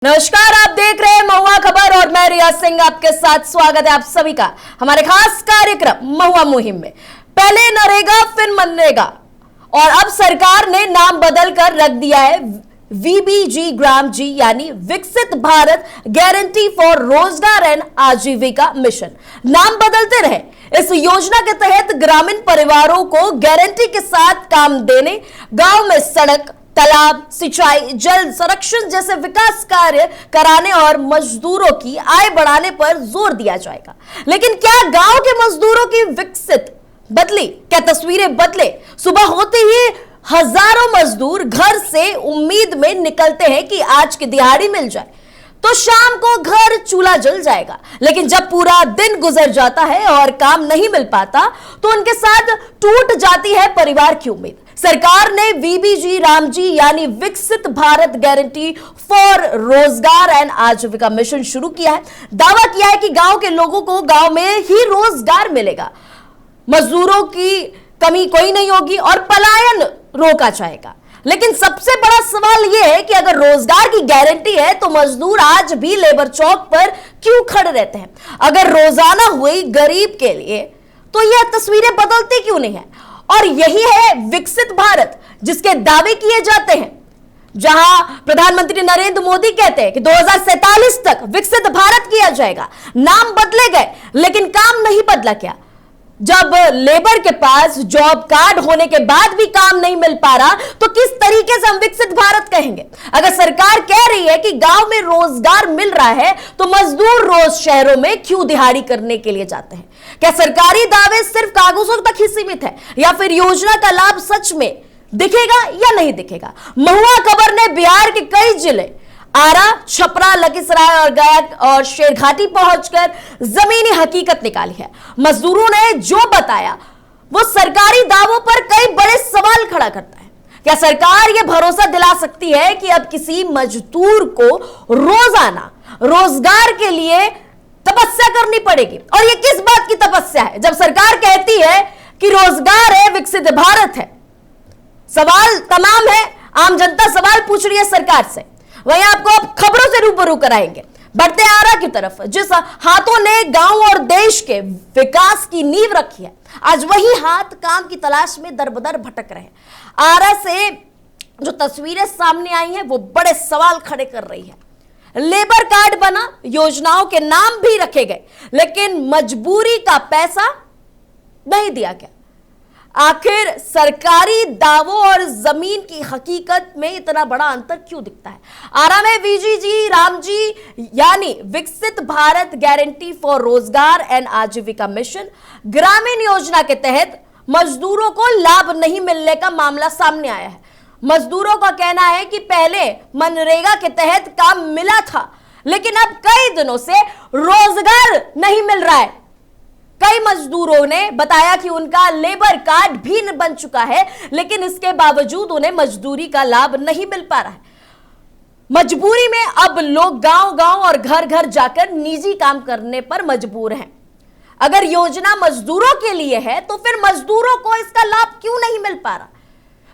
नमस्कार, आप देख रहे हैं महुआ खबर और मैं रिया सिंह आपके साथ। स्वागत है आप सभी का हमारे खास कार्यक्रम महुआ मुहिम में। पहले नरेगा फिर मनरेगा और अब सरकार ने नाम बदल कर रख दिया है वीबीजी ग्राम जी यानी विकसित भारत गारंटी फॉर रोजगार एंड आजीविका मिशन। नाम बदलते रहे। इस योजना के तहत ग्रामीण परिवारों को गारंटी के साथ काम देने, गांव में सड़क, तालाब, सिंचाई, जल संरक्षण जैसे विकास कार्य कराने और मजदूरों की आय बढ़ाने पर जोर दिया जाएगा। लेकिन क्या गांव के मजदूरों की विकसित बदली? क्या तस्वीरें बदले? सुबह होते ही हजारों मजदूर घर से उम्मीद में निकलते हैं कि आज की दिहाड़ी मिल जाए तो शाम को घर चूल्हा जल जाएगा। लेकिन जब पूरा दिन गुजर जाता है और काम नहीं मिल पाता तो उनके साथ टूट जाती है परिवार की उम्मीद। सरकार ने वीबीजी रामजी यानी विकसित भारत गारंटी फॉर रोजगार एंड आजीविका मिशन शुरू किया है। दावा किया है कि गांव के लोगों को गांव में ही रोजगार मिलेगा, मजदूरों की कमी कोई नहीं होगी और पलायन रोका जाएगा। लेकिन सबसे बड़ा सवाल यह है कि अगर रोजगार की गारंटी है तो मजदूर आज भी लेबर चौक पर क्यों खड़े रहते हैं? अगर रोजाना हुई गरीब के लिए तो यह तस्वीरें बदलती क्यों नहीं है? और यही है विकसित भारत जिसके दावे किए जाते हैं, जहां प्रधानमंत्री नरेंद्र मोदी कहते हैं कि 2047 तक विकसित भारत किया जाएगा। नाम बदले गए लेकिन काम नहीं बदला। क्या जब लेबर के पास जॉब कार्ड होने के बाद भी काम नहीं मिल पा रहा तो किस तरीके से हम विकसित भारत कहेंगे? अगर सरकार कह रही है कि गांव में रोजगार मिल रहा है तो मजदूर रोज शहरों में क्यों दिहाड़ी करने के लिए जाते हैं? क्या सरकारी दावे सिर्फ कागजों तक ही सीमित है या फिर योजना का लाभ सच में दिखेगा या नहीं दिखेगा? महुआ खबर ने बिहार के कई जिले आरा, छपरा, लखीसराय और गया और शेरघाटी पहुंचकर जमीनी हकीकत निकाली है। मजदूरों ने जो बताया वो सरकारी दावों पर कई बड़े सवाल खड़ा करता है। क्या सरकार यह भरोसा दिला सकती है कि अब किसी मजदूर को रोजाना रोजगार के लिए तपस्या करनी पड़ेगी? और यह किस बात की तपस्या है जब सरकार कहती है कि रोजगार है, विकसित भारत है? सवाल तमाम है। आम जनता सवाल पूछ रही है सरकार से। वहीं आपको अब खबरों से रूबरू कराएंगे। बढ़ते आरा की तरफ, जिस हाथों ने गांव और देश के विकास की नींव रखी है, आज वही हाथ काम की तलाश में दर-बदर भटक रहे हैं। आरा से जो तस्वीरें सामने आई हैं वो बड़े सवाल खड़े कर रही है। लेबर कार्ड बना, योजनाओं के नाम भी रखे गए, लेकिन मजबूरी का पैसा नहीं दिया गया। आखिर सरकारी दावों और जमीन की हकीकत में इतना बड़ा अंतर क्यों दिखता है? आरा में वीबीजी रामजी यानी विकसित भारत गारंटी फॉर रोजगार एंड आजीविका मिशन ग्रामीण योजना के तहत मजदूरों को लाभ नहीं मिलने का मामला सामने आया है। मजदूरों का कहना है कि पहले मनरेगा के तहत काम मिला था, लेकिन अब कई दिनों से रोजगार नहीं मिल रहा है। कई मजदूरों ने बताया कि उनका लेबर कार्ड भी बन चुका है, लेकिन इसके बावजूद उन्हें मजदूरी का लाभ नहीं मिल पा रहा है। मजबूरी में अब लोग गांव-गांव और घर-घर जाकर निजी काम करने पर मजबूर हैं। अगर योजना मजदूरों के लिए है तो फिर मजदूरों को इसका लाभ क्यों नहीं मिल पा रहा?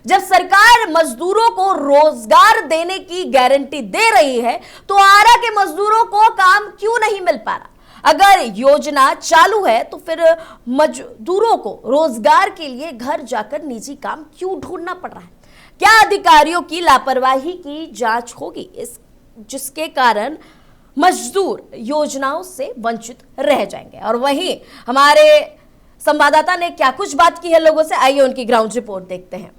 जब सरकार मजदूरों को रोजगार देने की गारंटी दे रही है तो आरा के मजदूरों को काम क्यों नहीं मिल पा रहा? अगर योजना चालू है तो फिर मजदूरों को रोजगार के लिए घर जाकर निजी काम क्यों ढूंढना पड़ रहा है? क्या अधिकारियों की लापरवाही की जांच होगी जिसके कारण मजदूर योजनाओं से वंचित रह जाएंगे? और वहीं हमारे संवाददाता ने क्या कुछ बात की है लोगों से, आइए उनकी ग्राउंड रिपोर्ट देखते हैं।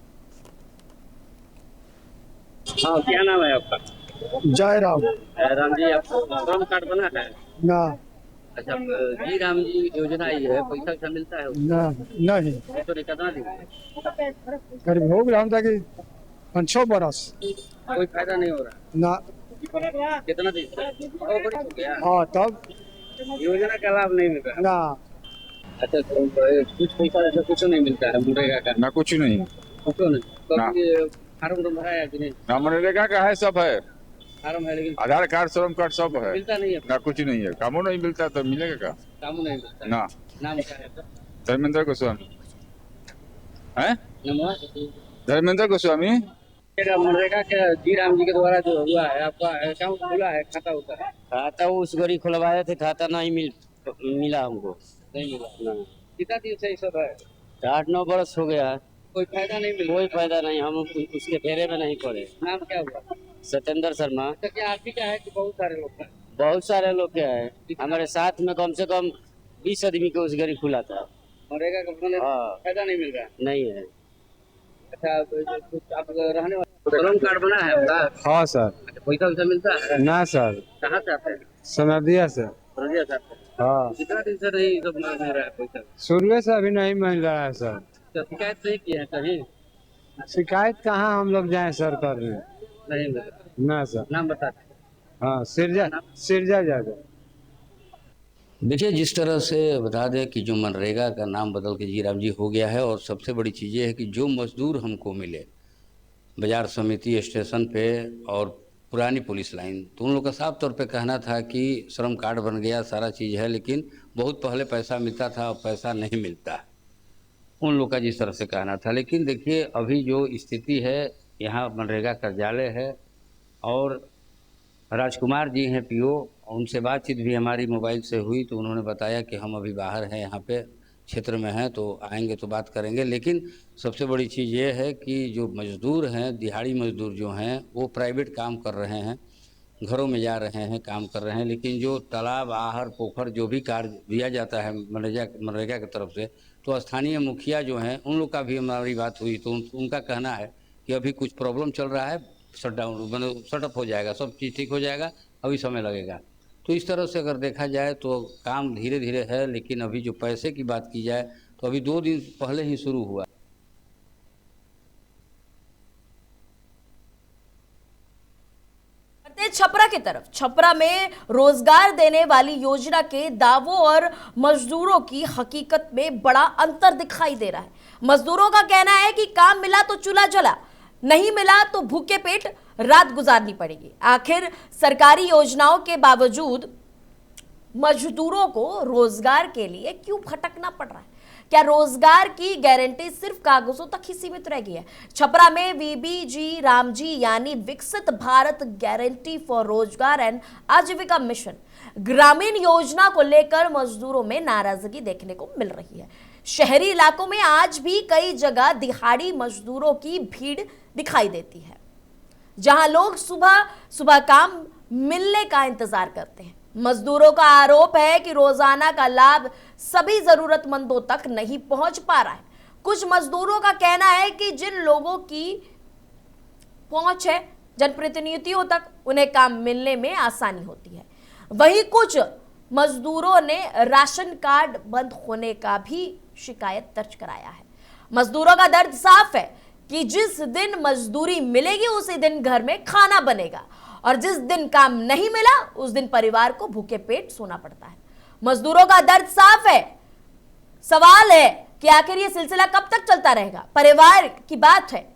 हाँ, क्या नाम है आपका? जय राम। राम जी, आपको श्रम कार्ड बना है? ना। अच्छा, जी राम जी योजना आई है, पैसा क्या मिलता है? ना, नहीं। तो कितना देंगे? करीब हो गया था कि 5-6 बरस। कोई फायदा नहीं हो रहा ना। कितना देंगे? हाँ, तब योजना का लाभ नहीं मिल रहा। ना। अच्छा, तो कुछ पैसा ऐसा कुछ नहीं मिलता है मनरेगा का? ना, कुछ नहीं। कुछ नहीं तो ये फार्म तो भरा है कि नहीं? ना, मनरेगा का है, सब है, फार्म है लेकिन आधार कार्ड, श्रम कार्ड सब है। मिलता नहीं है। ना, कुछ नहीं है, कामों नहीं मिलता तो मिलेगा क्या? कामों नहीं मिलता ना। नाम क्या है? धर्मेंद्र गोस्वामी है। नमवा धर्मेंद्र गोस्वामी। मनरेगा के जी राम जी के द्वारा जो हुआ है, आपका अकाउंट खुला है, खाता होता है? खाता उस गरी खुलवाए थे, खाता नहीं मिला हमको। नहीं मिला। नहीं। कितना दिन से ये सब है? 8-9 बरस हो गया है, कोई फायदा नहीं मिला? कोई फायदा नहीं। हम उसके फेरे में नहीं पड़े। नाम क्या हुआ? सत्येंद्र शर्मा। तो क्या आप ही का है कि बहुत सारे लोग का? बहुत सारे लोग के है, हमारे साथ में कम से कम 20 आदमी के उस गरी खुला था। मनरेगा का मतलब हाँ। फायदा नहीं मिल रहा है? नहीं है। अच्छा, आप रहने वाले श्रम कार्ड बना है आपका? हाँ सर। अच्छा, पैसा वैसा मिलता है? ना सर, कहाँ से आते हैं? सनदिया से। रजिया से आते हैं। हाँ, कितना दिन से नहीं सब मिल रहा है पैसा? शुरू से अभी नहीं मिल रहा है सर। तो शिकायत नहीं की है कहीं? शिकायत कहाँ हम लोग जाए सर करने? नहीं मिल रहा। ना सर। नाम बता दें। हाँ, सिरजा यादव। देखिए, जिस तरह से बता दें कि जो मनरेगा का नाम बदल के जी राम जी हो गया है, और सबसे बड़ी चीज़ ये है कि जो मजदूर हमको मिले बाजार समिति स्टेशन पे और पुरानी पुलिस लाइन, तो उन लोग का साफ तौर पे कहना था कि श्रम कार्ड बन गया, सारा चीज़ है, लेकिन बहुत पहले पैसा मिलता था और पैसा नहीं मिलता, उन लोग का जिस तरह से कहना था। लेकिन देखिए, अभी जो स्थिति है, यहाँ मनरेगा कार्यालय है और राजकुमार जी हैं पीओ, उनसे बातचीत भी हमारी मोबाइल से हुई, तो उन्होंने बताया कि हम अभी बाहर हैं, यहाँ पे क्षेत्र में हैं, तो आएंगे तो बात करेंगे। लेकिन सबसे बड़ी चीज़ ये है कि जो मज़दूर हैं, दिहाड़ी मज़दूर जो हैं, वो प्राइवेट काम कर रहे हैं, घरों में जा रहे हैं, काम कर रहे हैं, लेकिन जो तालाब, आहर, पोखर जो भी कार्य दिया जाता है मनरेगा की तरफ से, तो स्थानीय मुखिया जो हैं, उन लोग का भी हमारी बात हुई, तो उनका कहना है कि अभी कुछ प्रॉब्लम चल रहा है, शटअप हो जाएगा, सब चीज़ ठीक हो जाएगा, अभी समय लगेगा। तो इस तरह से अगर देखा जाए तो काम धीरे धीरे है, लेकिन अभी जो पैसे की बात की जाए तो अभी 2 दिन पहले ही शुरू हुआ। छपरा की तरफ, छपरा में रोजगार देने वाली योजना के दावों और मजदूरों की हकीकत में बड़ा अंतर दिखाई दे रहा है। मजदूरों का कहना है कि काम मिला तो चूल्हा जला, नहीं मिला तो भूखे पेट रात गुजारनी पड़ेगी। आखिर सरकारी योजनाओं के बावजूद मजदूरों को रोजगार के लिए क्यों भटकना पड़ रहा है? क्या रोजगार की गारंटी सिर्फ कागजों तक ही सीमित रह गई है? छपरा में वीबीजी रामजी यानी विकसित भारत गारंटी फॉर रोजगार एंड आजीविका मिशन ग्रामीण योजना को लेकर मजदूरों में नाराजगी देखने को मिल रही है। शहरी इलाकों में आज भी कई जगह दिहाड़ी मजदूरों की भीड़ दिखाई देती है, जहां लोग सुबह सुबह काम मिलने का इंतजार करते हैं। मजदूरों का आरोप है कि रोजाना का लाभ सभी जरूरतमंदों तक नहीं पहुंच पा रहा है। कुछ मजदूरों का कहना है कि जिन लोगों की पहुंच है जनप्रतिनिधियों तक, उन्हें काम मिलने में आसानी होती है। वहीं कुछ मजदूरों ने राशन कार्ड बंद होने का भी शिकायत दर्ज कराया है। मजदूरों का दर्द साफ है कि जिस दिन मजदूरी मिलेगी उसी दिन घर में खाना बनेगा, और जिस दिन काम नहीं मिला उस दिन परिवार को भूखे पेट सोना पड़ता है। मजदूरों का दर्द साफ है। सवाल है कि आखिर यह सिलसिला कब तक चलता रहेगा? परिवार की बात है।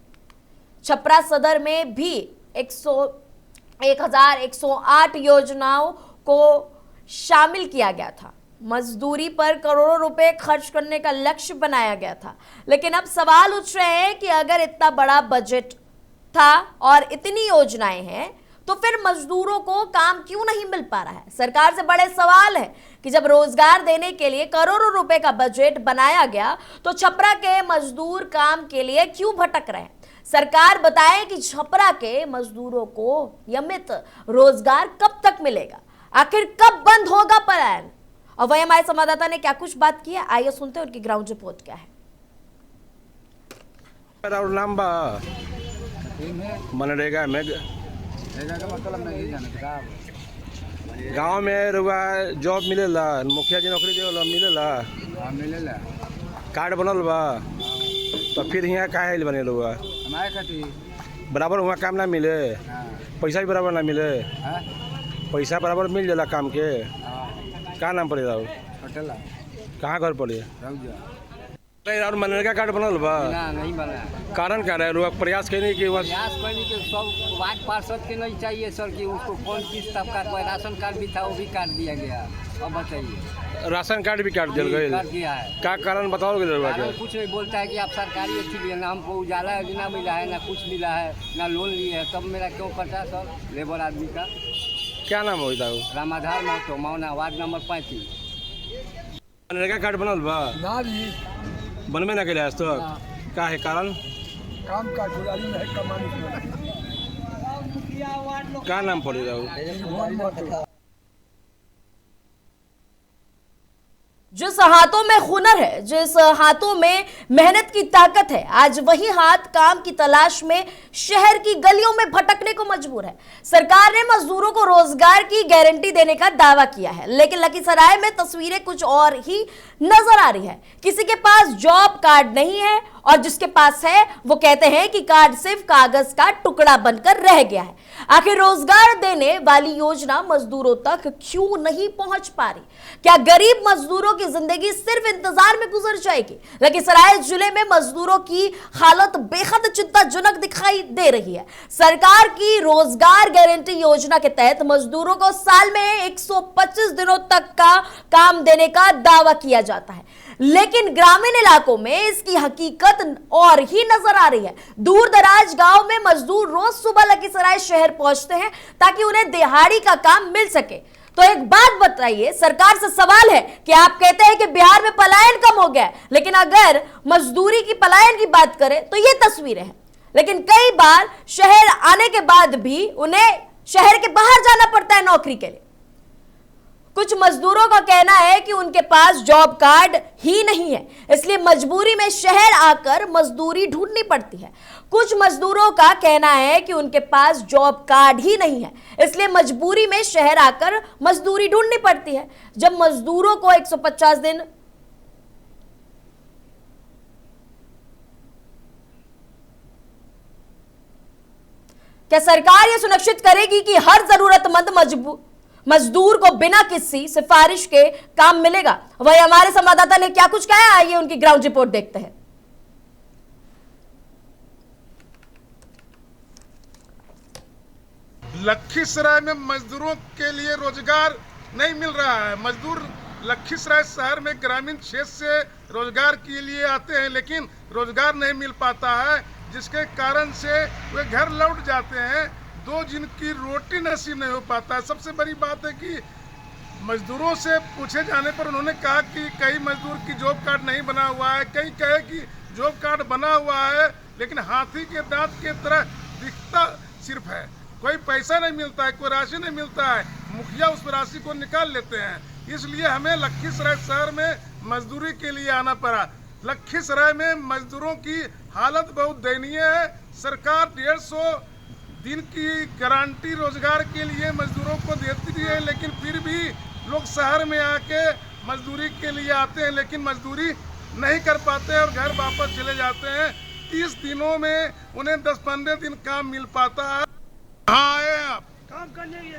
छपरा सदर में भी 1108 योजनाओं को शामिल किया गया था। मजदूरी पर करोड़ों रुपए खर्च करने का लक्ष्य बनाया गया था, लेकिन अब सवाल उठ रहे हैं कि अगर इतना बड़ा बजट था और इतनी योजनाएं हैं, तो फिर मजदूरों को काम क्यों नहीं मिल पा रहा है? सरकार से बड़े सवाल है कि जब रोजगार देने के लिए करोड़ों रुपए का बजट बनाया गया, तो छपरा के मजदूर काम के लिए क्यों भटक रहे हैं? सरकार बताए कि छपरा के मजदूरों को नियमित रोजगार कब तक मिलेगा? आखिर कब बंद होगा पलायन? और वही हमारे संवाददाता ने क्या कुछ बात की है, आइए सुनते हैं उनकी ग्राउंड रिपोर्ट क्या है। मनरेगा में गांव में रुआ जॉब मिलेला, मुखिया जी नौकरी देला मिलेला, कार्ड बनल बा, तो फिर यहाँ काहे बने रुआ बराबर वहाँ काम ना मिले, पैसा भी बराबर ना मिले, पैसा बराबर मिल जाला काम के। कहाँ नाम पड़ेगा? कहाँ घर पड़े? और मनरेगा कार्ड बनल बा ना नहीं बना है। कारण क्या रहे लोग प्रयास करें कि बस प्रयास करने के सब वार्ड पार्षद के नहीं चाहिए सर कि उसको कौन किस तबका कोई राशन कार्ड भी था वो भी काट दिया गया। अब बताइए राशन कार्ड भी काट दिया गए काट दिया है। क्या कारण बताओगे कारण कुछ नहीं बोलता है कि आप सरकारी अच्छी लिए ना हमको उजाला योजना मिला है ना कुछ मिला है ना लोन लिए है तब मेरा क्यों कटा सर लेबर आदमी का। क्या नाम होता है रामाधार महतो मौना वार्ड नंबर 35। मनरेगा कार्ड बनल बा ना भी बनबे ना कैला तो क्या है कारण काम का जुड़ाली में है कमाने क्या नाम पड़ेगा जिस हाथों में हुनर है, जिस हाथों में मेहनत की ताकत है, आज वही हाथ काम की तलाश में शहर की गलियों में भटकने को मजबूर है। सरकार ने मजदूरों को रोजगार की गारंटी देने का दावा किया है, लेकिन लखीसराय में तस्वीरें कुछ और ही नजर आ रही है। किसी के पास जॉब कार्ड नहीं है और जिसके पास है वो कहते हैं कि कार्ड सिर्फ कागज का टुकड़ा बनकर रह गया है। आखिर रोजगार देने वाली योजना मजदूरों तक क्यों नहीं पहुंच पा रही? क्या गरीब मजदूरों की जिंदगी सिर्फ इंतजार में गुजर जाएगी? लखीसराय जिले में मजदूरों की हालत बेहद चिंताजनक दिखाई दे रही है। सरकार की रोजगार गारंटी योजना के तहत मजदूरों को साल में 125 दिनों तक का काम देने का दावा किया जाता है, लेकिन ग्रामीण इलाकों में इसकी हकीकत और ही नजर आ रही है। दूर दराज गांव में मजदूर रोज सुबह लखीसराय शहर पहुंचते हैं ताकि उन्हें दिहाड़ी का काम मिल सके। तो एक बात बताइए, सरकार से सवाल है कि आप कहते हैं कि बिहार में पलायन कम हो गया है, लेकिन अगर मजदूरी की पलायन की बात करें तो ये तस्वीरें हैं। लेकिन कई बार शहर आने के बाद भी उन्हें शहर के बाहर जाना पड़ता है नौकरी के लिए। कुछ मजदूरों का कहना है कि उनके पास जॉब कार्ड ही नहीं है, इसलिए मजबूरी में शहर आकर मजदूरी ढूंढनी पड़ती है। कुछ मजदूरों का कहना है कि उनके पास जॉब कार्ड ही नहीं है, इसलिए मजबूरी में शहर आकर मजदूरी ढूंढनी पड़ती है। जब मजदूरों को 150 दिन क्या सरकार यह सुनिश्चित करेगी कि हर जरूरतमंद मजदूर को बिना किसी सिफारिश के काम मिलेगा? वही हमारे संवाददाता ने क्या कुछ कहा, आइए उनकी ग्राउंड रिपोर्ट देखते हैं। लखीसराय में मजदूरों के लिए रोजगार नहीं मिल रहा है। मजदूर लखीसराय शहर में ग्रामीण क्षेत्र से रोजगार के लिए आते हैं, लेकिन रोजगार नहीं मिल पाता है, जिसके कारण से वे घर लौट जाते हैं। दो जिनकी रोटी नसीब नहीं हो पाता है। सबसे बड़ी बात है कि मजदूरों से पूछे जाने पर उन्होंने कहा कि कई मजदूर की जॉब कार्ड नहीं बना हुआ है, कई कहे कि जॉब कार्ड बना हुआ है लेकिन हाथी के दांत के तरह दिखता सिर्फ है। कोई पैसा नहीं मिलता है, कोई राशि नहीं मिलता है, मुखिया उस राशि को निकाल लेते हैं। इसलिए हमें लखीसराय शहर में मजदूरी के लिए आना पड़ा। लखीसराय में मजदूरों की हालत बहुत दयनीय है। सरकार 150 दिन की गारंटी रोजगार के लिए मजदूरों को देती है, लेकिन फिर भी लोग शहर में आके मजदूरी के लिए आते हैं, लेकिन मजदूरी नहीं कर पाते और घर वापस चले जाते हैं। 30 दिनों में उन्हें 10-15 दिन काम मिल पाता है। कहाँ आए हैं आप? काम करने के लिए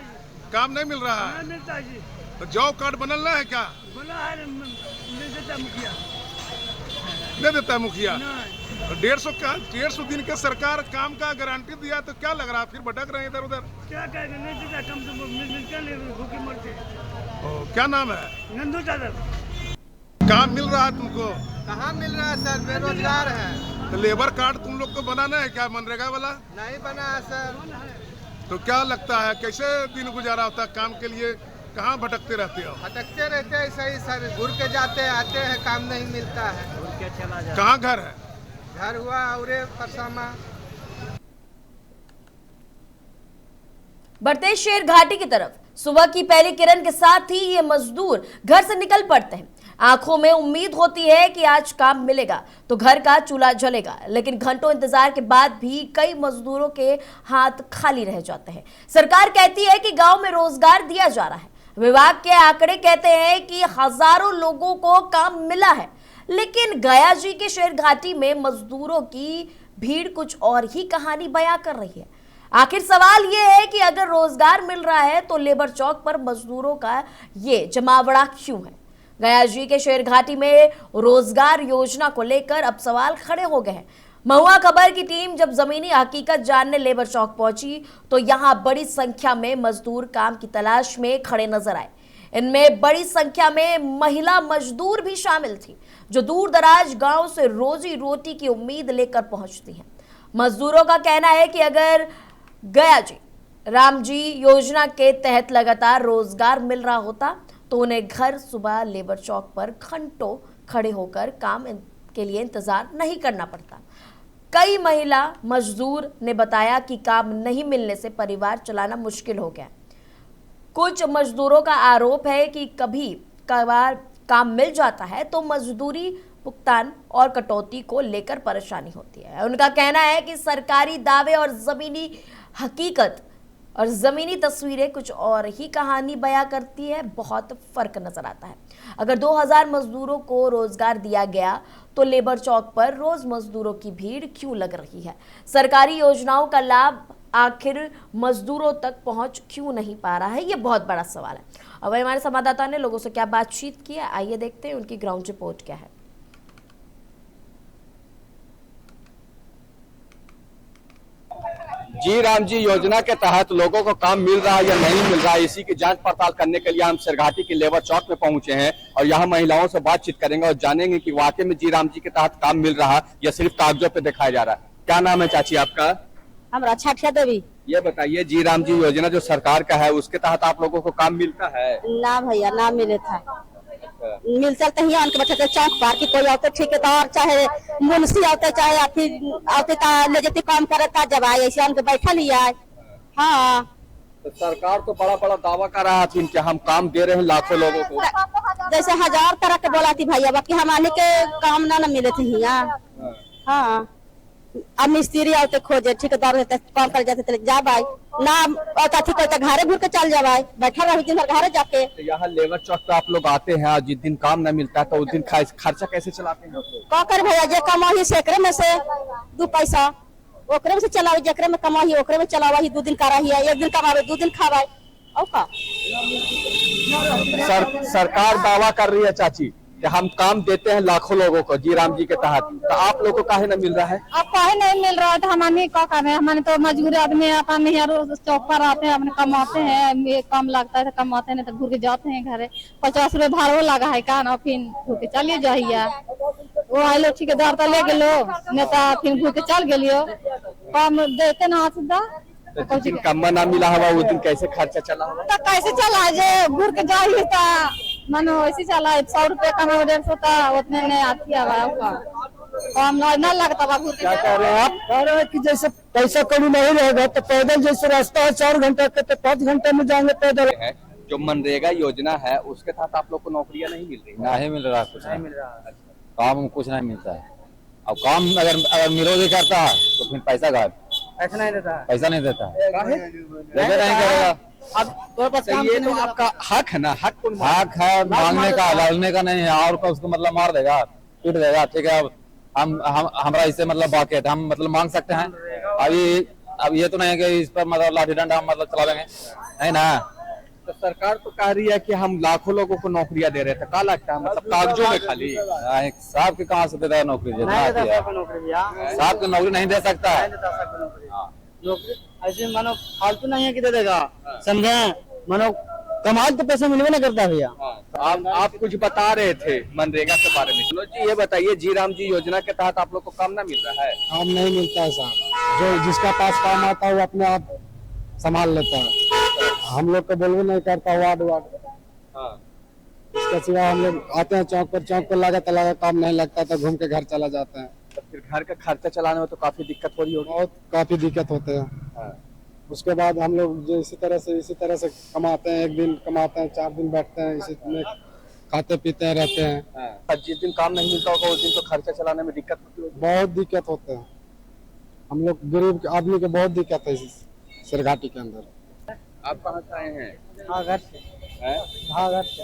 काम नहीं मिल रहा है? नहीं मिलता जी। तो जॉब कार्ड बनल है क्या? बना है, नहीं देता मुखिया। नहीं देता मुखिया। नहीं। 150 दिन के सरकार काम का गारंटी दिया, तो क्या लग रहा है फिर भटक रहे हैं इधर उधर? क्या कहेंगे, नहीं देता, कम से मिलता नहीं, भूखे मरते। क्या नाम है? नंदू यादव। काम मिल रहा है तुमको? कहाँ मिल रहा है सर, बेरोजगार है। तो लेबर कार्ड तुम लोग को बनाना है क्या, मनरेगा वाला? नहीं बना है सर। तो क्या लगता है कैसे दिन गुजारा होता है काम के लिए? कहाँ भटकते रहते हो? भटकते रहते हैं सही सर, घूर के जाते आते हैं, काम नहीं मिलता है। कहाँ घर है? घर हुआ औरे परसामा। बढ़ते शेर घाटी की तरफ सुबह की पहली किरण के साथ ही ये मजदूर घर से निकल पड़ते हैं। आंखों में उम्मीद होती है कि आज काम मिलेगा तो घर का चूल्हा जलेगा, लेकिन घंटों इंतजार के बाद भी कई मजदूरों के हाथ खाली रह जाते हैं। सरकार कहती है कि गांव में रोजगार दिया जा रहा है, विभाग के आंकड़े कहते हैं कि हजारों लोगों को काम मिला है, लेकिन गया जी के शेर घाटी में मजदूरों की भीड़ कुछ और ही कहानी बयां कर रही है। आखिर सवाल यह है कि अगर रोजगार मिल रहा है तो लेबर चौक पर मजदूरों का ये जमावड़ा क्यों है? गया जी के शेरघाटी में रोजगार योजना को लेकर अब सवाल खड़े हो गए हैं। महुआ खबर की टीम जब जमीनी हकीकत जानने लेबर चौक पहुंची तो यहां बड़ी संख्या में मजदूर काम की तलाश में खड़े नजर आए। इनमें बड़ी संख्या में महिला मजदूर भी शामिल थी, जो दूर दराज गांव से रोजी रोटी की उम्मीद लेकर पहुंचती हैं। मजदूरों का कहना है कि अगर गया जी राम जी योजना के तहत लगातार रोजगार मिल रहा होता तो उन्हें घर सुबह लेबर चौक पर घंटों खड़े होकर काम के लिए इंतजार नहीं करना पड़ता। कई महिला मजदूर ने बताया कि काम नहीं मिलने से परिवार चलाना मुश्किल हो गया। कुछ मजदूरों का आरोप है कि कभी कभार काम मिल जाता है तो मजदूरी भुगतान और कटौती को लेकर परेशानी होती है। उनका कहना है कि सरकारी दावे और जमीनी हकीकत और जमीनी तस्वीरें कुछ और ही कहानी बयां करती है, बहुत फर्क नजर आता है। अगर 2000 मजदूरों को रोजगार दिया गया तो लेबर चौक पर रोज मजदूरों की भीड़ क्यों लग रही है? सरकारी योजनाओं का लाभ आखिर मजदूरों तक पहुंच क्यों नहीं पा रहा है? ये बहुत बड़ा सवाल है। अब हमारे संवाददाता ने लोगों से क्या बातचीत की है, आइए देखते हैं उनकी ग्राउंड रिपोर्ट क्या है। जी राम जी योजना के तहत लोगों को काम मिल रहा है या नहीं मिल रहा है, इसी की जांच पड़ताल करने के लिए हम शेरघाटी के लेबर चौक में पहुंचे हैं और यहाँ महिलाओं से बातचीत करेंगे और जानेंगे कि वाकई में जी राम जी के तहत काम मिल रहा है या सिर्फ कागजों पे दिखाया जा रहा है। क्या नाम है चाची आपका? हम रक्षा देवी। ये बताइए जी राम जी योजना जो सरकार का है उसके तहत आप लोगों को काम मिलता है? ना भैया ना मिले था। मिल चलते ही उनके बैठे चौक पर कि कोई आते ठेकेदार चाहे मुंशी आते चाहे आते ले जाते काम करता जब आए ऐसे उनके बैठा लिया। हाँ तो सरकार तो बड़ा बड़ा दावा कर रहा थी कि हम काम दे रहे हैं लाखों लोगों को, जैसे 1000 तरह के बोला थी भैया, बाकी हमारे के काम ना मिले थे यहाँ। हाँ अब मिस्त्री आते खोजे ठेकेदार रहते काम कर जाते जा भाई ना आता थी कोई तो घरे घूर के चल जा भाई, बैठा रहो दिन भर घरे जाके। तो यहाँ लेबर चौक पे आप लोग आते हैं और जिस दिन काम न मिलता है तो उस दिन खर्चा कैसे चलाते हैं? क्या कर भैया जे कमाही से एकरे में से 2 पैसा ओकरे में से चलावे, जकरे में कमाही ओकरे में चलावा ही। 2 दिन करा ही है, 1 दिन कमावे 2 दिन खावाए और का। सरकार दावा कर रही है चाची कि हम काम देते हैं लाखों लोगों को जी राम जी के तहत, तो आप लोगों को काहे न मिल रहा है? अब काहे नहीं मिल रहा है तो हमारे क्या कर रहे हैं? हमारे तो मजबूर आदमी अपन रोज चौक पर आते हैं, अपने कमाते हैं, काम लगता है तो कमाते हैं, नहीं तो घूर के जाते हैं घरे। 50 रुपए भाड़ा लगा है का ना, फिर घूर के चलिए जाइए। वो आए ठेकेदार तो ले गेलो नेता, फिर घूर के चल गेलियो काम देते ना सीधा। तो जिन कम्मा ना मिला हुआ उस दिन कैसे खर्चा चला हुआ? तो कैसे चला जे घूर के जाइए था मानो ऐसे चला 100 रुपए कमा 150 था उतने नहीं आती है काम ना लगता बाबू। क्या कह रहे हैं आप? कह रहे हैं कि जैसे पैसा कभी नहीं रहेगा तो पैदल जैसे रास्ता है 4 घंटे के तो 5 घंटे में जाएंगे पैदल। जो मनरेगा योजना है उसके तहत आप लोग को नौकरियां नहीं मिल रही? नहीं मिल रहा, कुछ नहीं मिल रहा। काम कुछ नहीं मिलता है। अब काम अगर मिलोगे करता है तो फिर पैसा गायब, पैसा नहीं देता, पैसा नहीं देता है, नहीं करेगा। अब तो ये तो आपका हक है ना, हक है मांगने का, डालने का नहीं है। और का उसको मतलब मार देगा, पीट देगा, ठीक है। अब हम हमारा इससे मतलब बाकी है, हम मतलब मांग सकते हैं। अब ये तो नहीं है कि इस पर मतलब लाठी डंडा हम मतलब चला लेंगे, नहीं ना। तो सरकार तो कह रही है कि हम लाखों लोगों को नौकरियां दे रहे थे, क्या लगता है मतलब कागजों में खाली? साहब के कहाँ से देता है नौकरी? साहब को नौकरी नहीं दे सकता है। ऐसे मानो फालतू नहीं है कि दे देगा, समझे? मानो कमाल तो पैसा मिलवे नहीं करता भैया। आप कुछ बता रहे थे मनरेगा के बारे में। चलो जी ये बताइए जी राम जी योजना के तहत आप लोग को काम ना मिल रहा है? काम नहीं मिलता है साहब। जो जिसका पास काम आता है वो अपने आप संभाल लेता है, हम लोग को बोलवे नहीं करता वार्ड। इसके सिवा हम लोग आते हैं चौक पर लागत काम नहीं लगता तो घूम के घर चला जाते हैं। तो फिर घर का खर्चा चलाने में तो काफी दिक्कत हो रही होगी? बहुत काफी दिक्कत होते हैं। उसके बाद हम लोग जो इसी तरह से कमाते हैं, 1 दिन कमाते हैं 4 दिन बैठते हैं, इसी में खाते पीते हैं रहते हैं। जिस दिन काम नहीं मिलता होगा उस दिन तो खर्चा चलाने में दिक्कत होती होगी? बहुत दिक्कत होते हैं। हम लोग गरीब आदमी को बहुत दिक्कत है शेरघाटी के अंदर। आप कहाँ से आए हैं? हाँ घर से। हाँ घर से।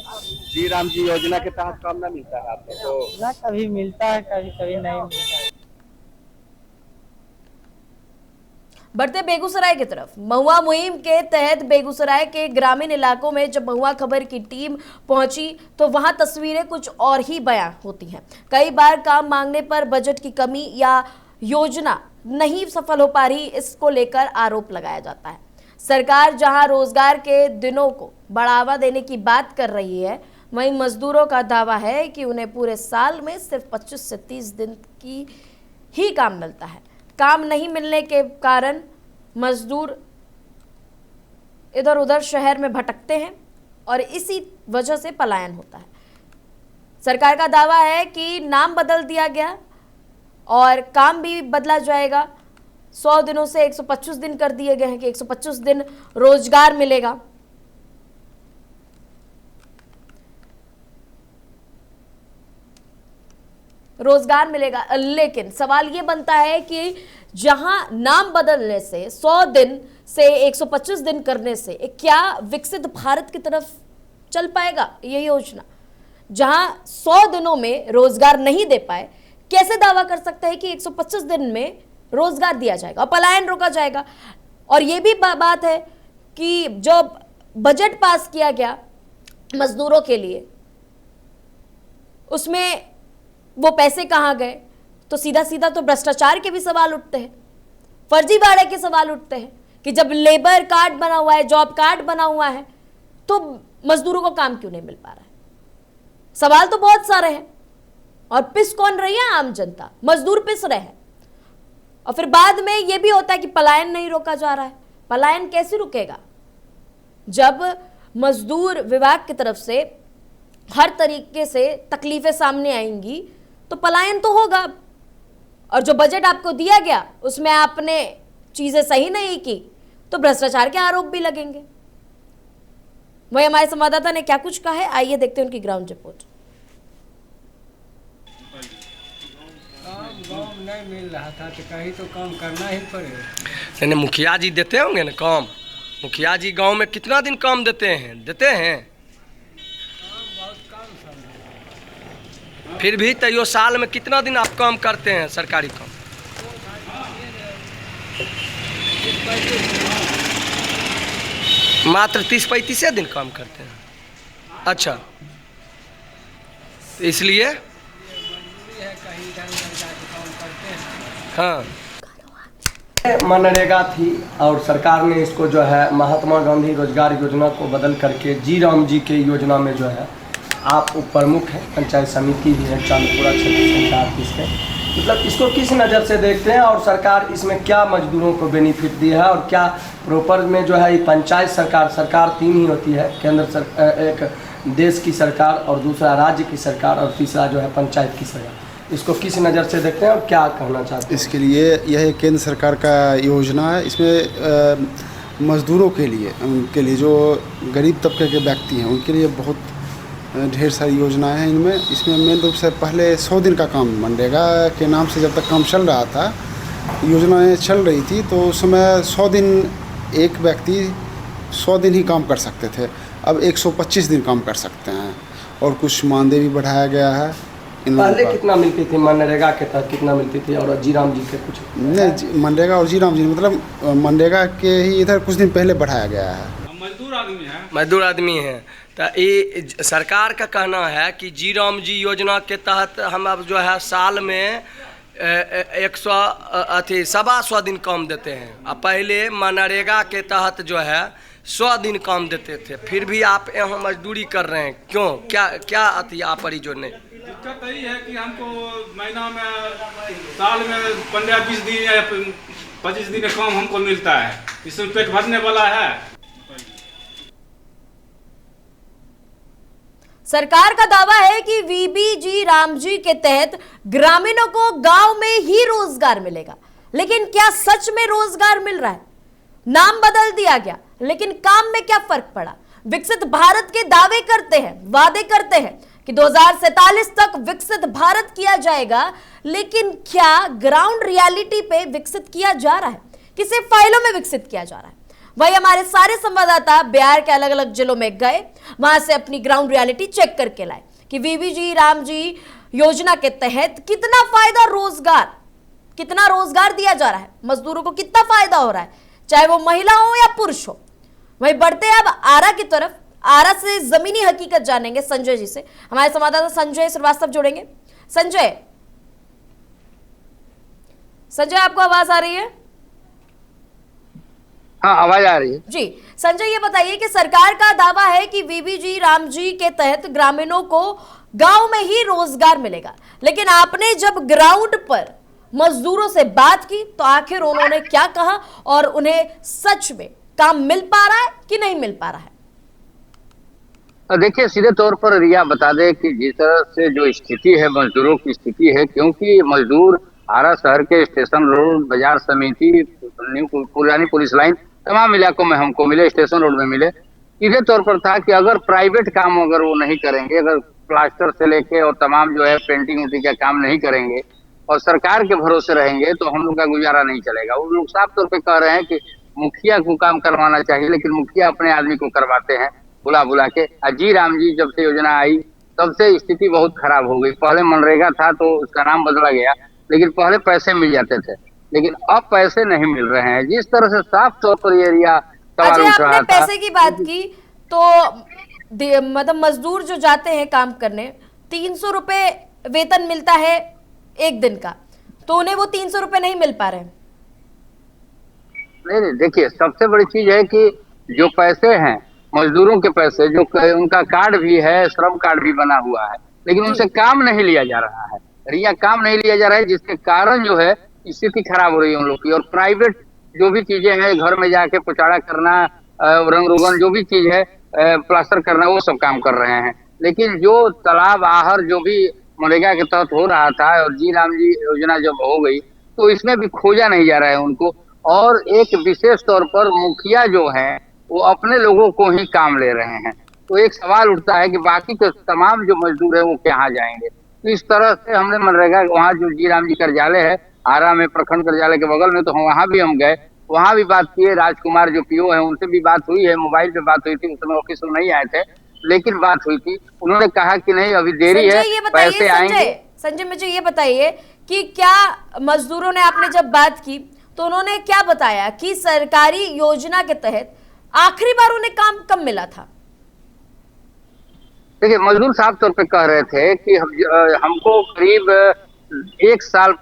जी राम जी योजना के तहत काम ना मिलता है आपको? तो ना कभी मिलता है, कभी कभी नहीं मिलता है। बढ़ते बेगूसराय की तरफ। महुआ मुहिम के तहत बेगूसराय के ग्रामीण इलाकों में जब महुआ खबर की टीम पहुंची तो वहां तस्वीरें कुछ और ही बयां होती हैं। कई बार काम मांगने पर बजट की कमी या योजना नहीं सफल हो पा रही, इसको लेकर आरोप लगाया जाता है। सरकार जहां रोजगार के दिनों को बढ़ावा देने की बात कर रही है, वहीं मजदूरों का दावा है कि उन्हें पूरे साल में सिर्फ 25 से 30 दिन की ही काम मिलता है। काम नहीं मिलने के कारण मजदूर इधर उधर शहर में भटकते हैं और इसी वजह से पलायन होता है। सरकार का दावा है कि नाम बदल दिया गया और काम भी बदला जाएगा। 100 दिनों से 125 दिन कर दिए गए हैं कि 125 दिन रोजगार मिलेगा। लेकिन सवाल ये बनता है कि जहां नाम बदलने से 100 दिन से 125 दिन करने से क्या विकसित भारत की तरफ चल पाएगा ये योजना? जहां 100 दिनों में रोजगार नहीं दे पाए, कैसे दावा कर सकते हैं कि 125 दिन में रोजगार दिया जाएगा और पलायन रोका जाएगा? और ये भी बात है कि जो बजट पास किया गया मजदूरों के लिए, उसमें वो पैसे कहां गए? तो सीधा सीधा तो भ्रष्टाचार के भी सवाल उठते हैं, फर्जीवाड़े के सवाल उठते हैं कि जब लेबर कार्ड बना हुआ है, जॉब कार्ड बना हुआ है, तो मजदूरों को काम क्यों नहीं मिल पा रहा है? सवाल तो बहुत सारे हैं। और पिस कौन रही है? आम जनता, मजदूर पिस रहे हैं। और फिर बाद में यह भी होता है कि पलायन नहीं रोका जा रहा है। पलायन कैसे रुकेगा जब मजदूर विभाग की तरफ से हर तरीके से तकलीफें सामने आएंगी? तो पलायन तो होगा। और जो बजट आपको दिया गया उसमें आपने चीजें सही नहीं की तो भ्रष्टाचार के आरोप भी लगेंगे। वही हमारे संवाददाता ने क्या कुछ कहा है, आइए देखते हैं उनकी ग्राउंड रिपोर्ट। काम नहीं मिल रहा था तो कहीं तो काम करना ही पड़ेगा। नहीं, मुखिया जी देते होंगे ना काम। मुखिया जी गांव में कितना दिन काम देते हैं? फिर भी तैयो साल में कितना दिन आप काम करते हैं सरकारी काम? मात्र 30-35 दिन काम करते हैं। अच्छा, इसलिए हाँ, मनरेगा थी और सरकार ने इसको जो है महात्मा गांधी रोजगार योजना को बदल करके जी राम जी के योजना में जो है आप प्रमुख हैं, पंचायत समिति भी है चांदपुरा क्षेत्र संचार के, मतलब इसको किस नज़र से देखते हैं और सरकार इसमें क्या मजदूरों को बेनिफिट दिया है और क्या प्रॉपर में जो है ये पंचायत सरकार 3 ही होती है, केंद्र सरकार, एक देश की सरकार और दूसरा राज्य की सरकार और तीसरा जो है पंचायत की सरकार, इसको किस नज़र से देखते हैं और क्या कहना चाहते हैं? इसके लिए यह केंद्र सरकार का योजना है। इसमें मजदूरों के लिए, उनके लिए जो गरीब तबके के व्यक्ति हैं उनके लिए बहुत ढेर सारी योजनाएं हैं। इसमें मेन रूप से पहले 100 दिन का काम मनरेगा के नाम से जब तक काम चल रहा था, योजनाएं चल रही थी, तो उस समय 100 दिन एक व्यक्ति 100 दिन ही काम कर सकते थे। अब 125 दिन काम कर सकते हैं और कुछ मानदेय भी बढ़ाया गया है। पहले कितना मिलती थी मनरेगा के तहत, कितना मिलती थी और जी राम जी के कुछ नहीं? मनरेगा और जी राम जी मतलब मनरेगा के ही इधर कुछ दिन पहले बढ़ाया गया है। मजदूर आदमी हैं तो ये सरकार का कहना है कि जी राम जी योजना के तहत हम अब जो है साल में 100 दिन काम देते हैं। अब पहले मनरेगा के तहत जो है 100 दिन काम देते थे, फिर भी आप यहाँ मजदूरी कर रहे हैं, क्यों? क्या अति आप पर जो नहीं? दिक्कत यही है कि हमको महीना में साल में 15-20 दिन या 25 दिन का काम हमको मिलता है, इसमें पेट भरने वाला है। सरकार का दावा है कि वीबीजी रामजी के तहत ग्रामीणों को गांव में ही रोजगार मिलेगा, लेकिन क्या सच में रोजगार मिल रहा है? नाम बदल दिया गया, लेकिन काम में क्या फर्क पड़ा? विकसित भारत के दावे करते हैं, वादे करते हैं कि 2047 तक विकसित भारत किया जाएगा, लेकिन क्या ग्राउंड रियलिटी पे विकसित किया जा रहा है कि सिर्फ फाइलों में विकसित किया जा रहा है? वही हमारे सारे संवाददाता बिहार के अलग अलग जिलों में गए, वहां से अपनी ग्राउंड रियलिटी चेक करके लाए कि वीबीजी रामजी योजना के तहत कितना फायदा रोजगार कितना रोजगार दिया जा रहा है, मजदूरों को कितना फायदा हो रहा है, चाहे वो महिला हो या पुरुष हो। वहीं बढ़ते हैं अब आरा की तरफ। आरा से जमीनी हकीकत जानेंगे संजय जी से। हमारे संवाददाता संजय श्रीवास्तव जुड़ेंगे। संजय, आपको आवाज आ रही है? हाँ, आवाज आ रही है जी। संजय, ये बताइए कि सरकार का दावा है कि वीबीजी रामजी के तहत ग्रामीणों को गांव में ही रोजगार मिलेगा, लेकिन आपने जब ग्राउंड पर मजदूरों से बात की तो आखिर उन्होंने क्या कहा और उन्हें सच में काम मिल पा रहा है कि नहीं मिल पा रहा है? देखिए, सीधे तौर पर रिया बता दे कि जिस तरह से जो स्थिति है, मजदूरों की स्थिति है, क्योंकि मजदूर आरा शहर के स्टेशन रोड, बाजार समिति, पुरानी पुलिस लाइन, तमाम इलाकों में हमको मिले, स्टेशन रोड में मिले। सीधे तौर पर था कि अगर प्राइवेट काम अगर वो नहीं करेंगे, अगर प्लास्टर से लेके और तमाम जो है पेंटिंग उंटिंग का काम नहीं करेंगे और सरकार के भरोसे रहेंगे तो हम लोग का गुजारा नहीं चलेगा। वो लोग साफ तौर पे कह रहे हैं कि मुखिया को काम करवाना चाहिए, लेकिन मुखिया अपने आदमी को करवाते हैं बुला बुला के। जी राम जी जब से योजना आई तब से स्थिति बहुत खराब हो गई। पहले मनरेगा था तो उसका नाम बदला गया, लेकिन पहले पैसे मिल जाते थे, लेकिन अब पैसे नहीं मिल रहे हैं। जिस तरह से साफ तौर पर ये एरिया सवाल उठ रहा था। पैसे की बात की तो मतलब मजदूर जो जाते हैं काम करने, 300 रुपए वेतन मिलता है एक दिन का, तो उन्हें वो 300 रुपए नहीं मिल पा रहे हैं। नहीं, देखिए, सबसे बड़ी चीज है कि जो पैसे हैं मजदूरों के पैसे, जो उनका कार्ड भी है, श्रम कार्ड भी बना हुआ है, लेकिन उनसे काम नहीं लिया जा रहा है। रिया काम नहीं लिया जा रहा है, जिसके कारण जो है स्थिति खराब हो रही है उन लोग की। और प्राइवेट जो भी चीजें हैं, घर में जाके पुचाड़ा करना, रंग रोगन जो भी चीज है, प्लास्टर करना, वो सब काम कर रहे हैं। लेकिन जो तालाब आहर जो भी मनरेगा के तहत हो रहा था और जी राम जी योजना जब हो गई तो इसमें भी खोजा नहीं जा रहा है उनको। और एक विशेष तौर पर मुखिया जो है वो अपने लोगों को ही काम ले रहे हैं। तो एक सवाल उठता है कि बाकी के तमाम जो मजदूर है वो कहाँ जाएंगे। तो इस तरह से हमने मनरेगा वहाँ जो जी राम जी कार्यालय है आरा में, प्रखंड कार्यालय के बगल में, तो वहाँ भी हम गए, वहाँ भी बात किए। राजकुमार जो पीओ है उनसे भी बात हुई है, मोबाइल पे बात हुई थी, उस समय ऑफिस में नहीं आए थे, लेकिन बात हुई थी। उन्होंने कहा कि नहीं अभी देरी है, पैसे आएंगे। संजय, मुझे ये बताइए कि क्या मजदूरों ने, आपने जब बात की तो उन्होंने क्या बताया कि सरकारी योजना के तहत आखिरी बार उन्हें काम कब मिला था? देखिए, मजदूर साफ तौर पे कह रहे थे कि हमको करीब 1 साल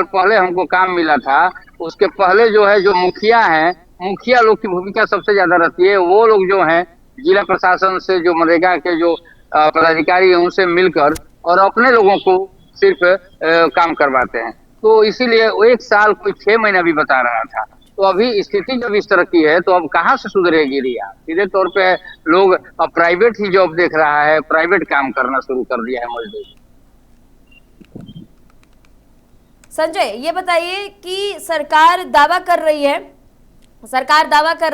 पहले हमको काम मिला था। उसके पहले जो है, जो मुखिया हैं, मुखिया लोग की भूमिका सबसे ज्यादा रहती है। वो लोग जो हैं जिला प्रशासन से, जो मनरेगा के जो पदाधिकारी हैं, उनसे मिलकर और अपने लोगों को सिर्फ काम करवाते हैं। तो इसीलिए 1 साल कोई 6 महीना भी बता रहा था। तो अभी स्थिति जब इस तरह की है तो अब कहाँ से सुधरेगी रिया? सीधे तौर पे लोग अब प्राइवेट ही जॉब देख रहा है, प्राइवेट काम करना शुरू कर दिया है मजदूर। संजय, ये बताइए कि सरकार दावा कर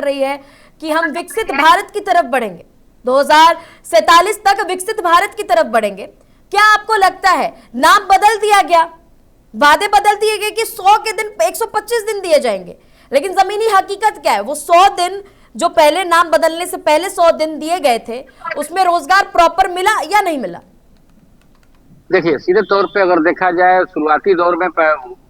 रही है कि हम विकसित भारत की तरफ बढ़ेंगे, 2047 तक विकसित भारत की तरफ बढ़ेंगे। क्या आपको लगता है नाम बदल दिया गया, वादे बदल दिए गए कि 100 के दिन 125 दिन दिए जाएंगे, लेकिन जमीनी हकीकत क्या है? वो 100 दिन जो पहले नाम बदलने से पहले 100 दिन दिए गए थे, उसमें रोजगार प्रॉपर मिला या नहीं मिला? देखिए, सीधे तौर पे अगर देखा जाए, शुरुआती दौर में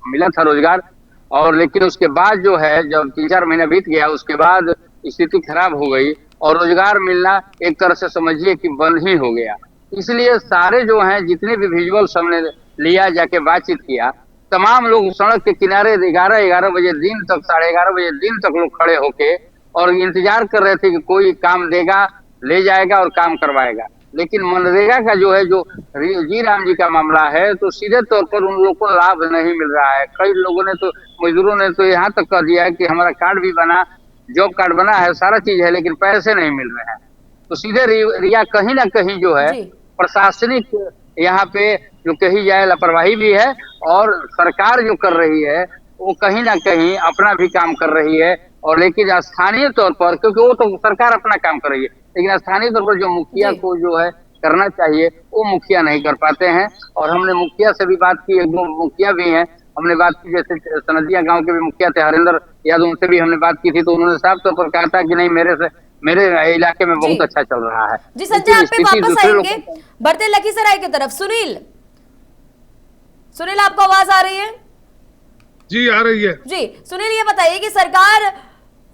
मिला था रोजगार, और लेकिन उसके बाद जो है, जब 3-4 महीना बीत गया, उसके बाद स्थिति खराब हो गई और रोजगार मिलना एक तरह से समझिए कि बंद ही हो गया। इसलिए सारे जो हैं, जितने भी विजुअल्स हमने लिया, जाके बातचीत किया, तमाम लोग सड़क के किनारे 11 बजे दिन तक, 11:30 बजे दिन तक लोग खड़े होके और इंतजार कर रहे थे कि कोई काम देगा, ले जाएगा और काम करवाएगा। लेकिन मनरेगा का जो है, जो जी राम जी का मामला है, तो सीधे तौर पर उन लोगों को लाभ नहीं मिल रहा है। कई लोगों ने तो, मजदूरों ने तो यहाँ तक कह दिया है कि हमारा कार्ड भी बना, जॉब कार्ड बना है, सारा चीज है, लेकिन पैसे नहीं मिल रहे हैं। तो सीधे रिया कहीं ना कहीं जो है प्रशासनिक यहाँ पे जो कही जाए लापरवाही भी है, और सरकार जो कर रही है वो कहीं ना कहीं अपना भी काम कर रही है। और लेकिन स्थानीय तौर पर, क्योंकि वो तो सरकार अपना काम कर रही है, लेकिन स्थानीय तौर पर जो मुखिया को जो है करना चाहिए वो मुखिया नहीं कर पाते हैं। और हमने मुखिया से भी बात की, 1-2 मुखिया भी हैं, हमने बात की, जैसे सनदिया गांव के भी मुखिया थे हरिंदर यादव, उनसे भी हमने बात की थी, तो उन्होंने साफ तौर पर कहा था कि नहीं, मेरे इलाके में बहुत अच्छा चल रहा है। जी संजय, आप पे वापस आएंगे, बढ़ते लखीसराय की तरफ। सुनील, आपको आवाज आ रही है? जी आ रही है। जी सुनील, ये बताइए कि सरकार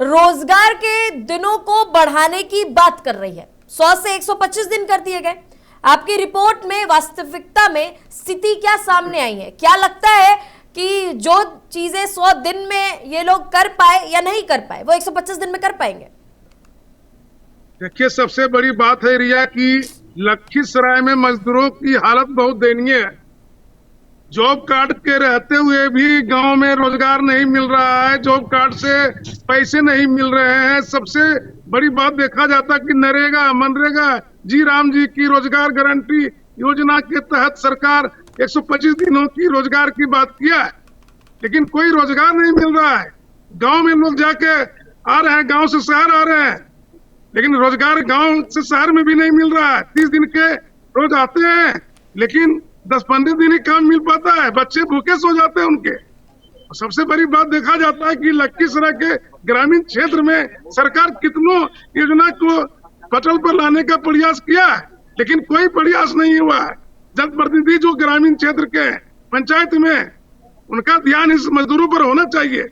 रोजगार के दिनों को बढ़ाने की बात कर रही है, 100 से 125 दिन कर दिए गए। आपकी रिपोर्ट में वास्तविकता में स्थिति क्या सामने आई है? क्या लगता है कि जो चीजें 100 दिन में ये लोग कर पाए या नहीं कर पाए, वो 125 दिन में कर पाएंगे? देखिए, सबसे बड़ी बात है रिया कि लखीसराय में मजदूरों की हालत बहुत दयनीय है। जॉब कार्ड के रहते हुए भी गांव में रोजगार नहीं मिल रहा है, जॉब कार्ड से पैसे नहीं मिल रहे हैं। सबसे बड़ी बात देखा जाता कि नरेगा, मनरेगा, जी राम जी की रोजगार गारंटी योजना के तहत सरकार 125 दिनों की रोजगार की बात किया है, लेकिन कोई रोजगार नहीं मिल रहा है। गांव में लोग जाके आ रहे हैं, गांव से शहर आ रहे हैं, लेकिन रोजगार गांव से शहर में भी नहीं मिल रहा है। 30 दिन के रोज आते हैं, लेकिन 10-15 दिन ही काम मिल पाता है, बच्चे भूखे सो जाते हैं उनके। और सबसे बड़ी बात देखा जाता है कि लखीसराय के ग्रामीण क्षेत्र में सरकार कितनों योजना को पटल पर लाने का प्रयास किया है, लेकिन कोई प्रयास नहीं हुआ है। जनप्रतिनिधि जो ग्रामीण क्षेत्र के हैं, पंचायत में, उनका ध्यान इस मजदूरों पर होना चाहिए।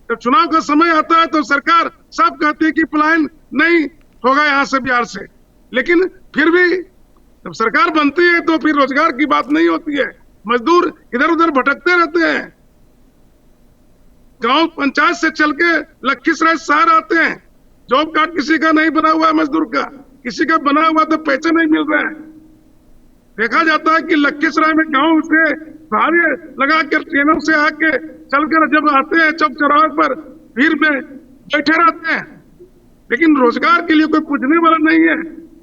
जब चुनाव का समय आता है तो सरकार साफ कहती है कि पलायन नहीं होगा यहाँ से, बिहार से, लेकिन फिर भी जब सरकार बनती है तो फिर रोजगार की बात नहीं होती है। मजदूर इधर उधर भटकते रहते हैं, गांव पंचायत से चल के लखीसराय शहर आते हैं। जॉब कार्ड किसी का नहीं बना हुआ है, मजदूर का, किसी का बना हुआ तो पैसे नहीं मिल रहे हैं। देखा जाता है कि लखीसराय में गांव से भाड़े लगा कर ट्रेनों से आके चलकर जब आते हैं चौक चौराहे पर भीड़ में बैठे रहते हैं, लेकिन रोजगार के लिए कोई पूछने वाला नहीं है।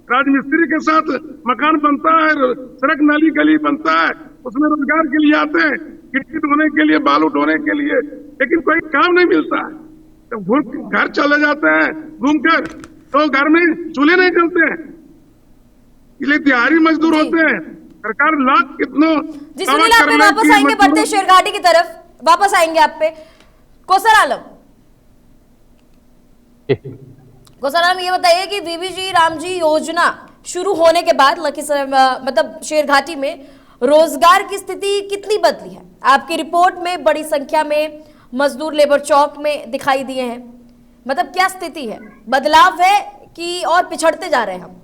राजमिस्त्री के साथ मकान बनता है, सड़क नाली गली बनता है, उसमें रोजगार के लिए आते हैं, गिट्टी ढोने के लिए, बालू ढोने के लिए, लेकिन कोई काम नहीं मिलता है। तो घर चले जाते हैं घूमकर, तो घर में चूल्हे नहीं जलते हैं, इसलिए दिहाड़ी मजदूर होते हैं। सरकार लाख कितनों जी सुनील, आप पे वापस आएंगे, बढ़ते शेरघाटी की तरफ वापस आएंगे आप पे। कौसर आलम, ये बताइए कि बीबीजी रामजी योजना शुरू होने के बाद लखीसराय मतलब शेरघाटी में रोजगार की स्थिति कितनी बदली है? आपकी रिपोर्ट में बड़ी संख्या में मजदूर लेबर चौक में दिखाई दिए हैं, मतलब क्या स्थिति है? बदलाव है कि और पिछड़ते जा रहे हैं हम?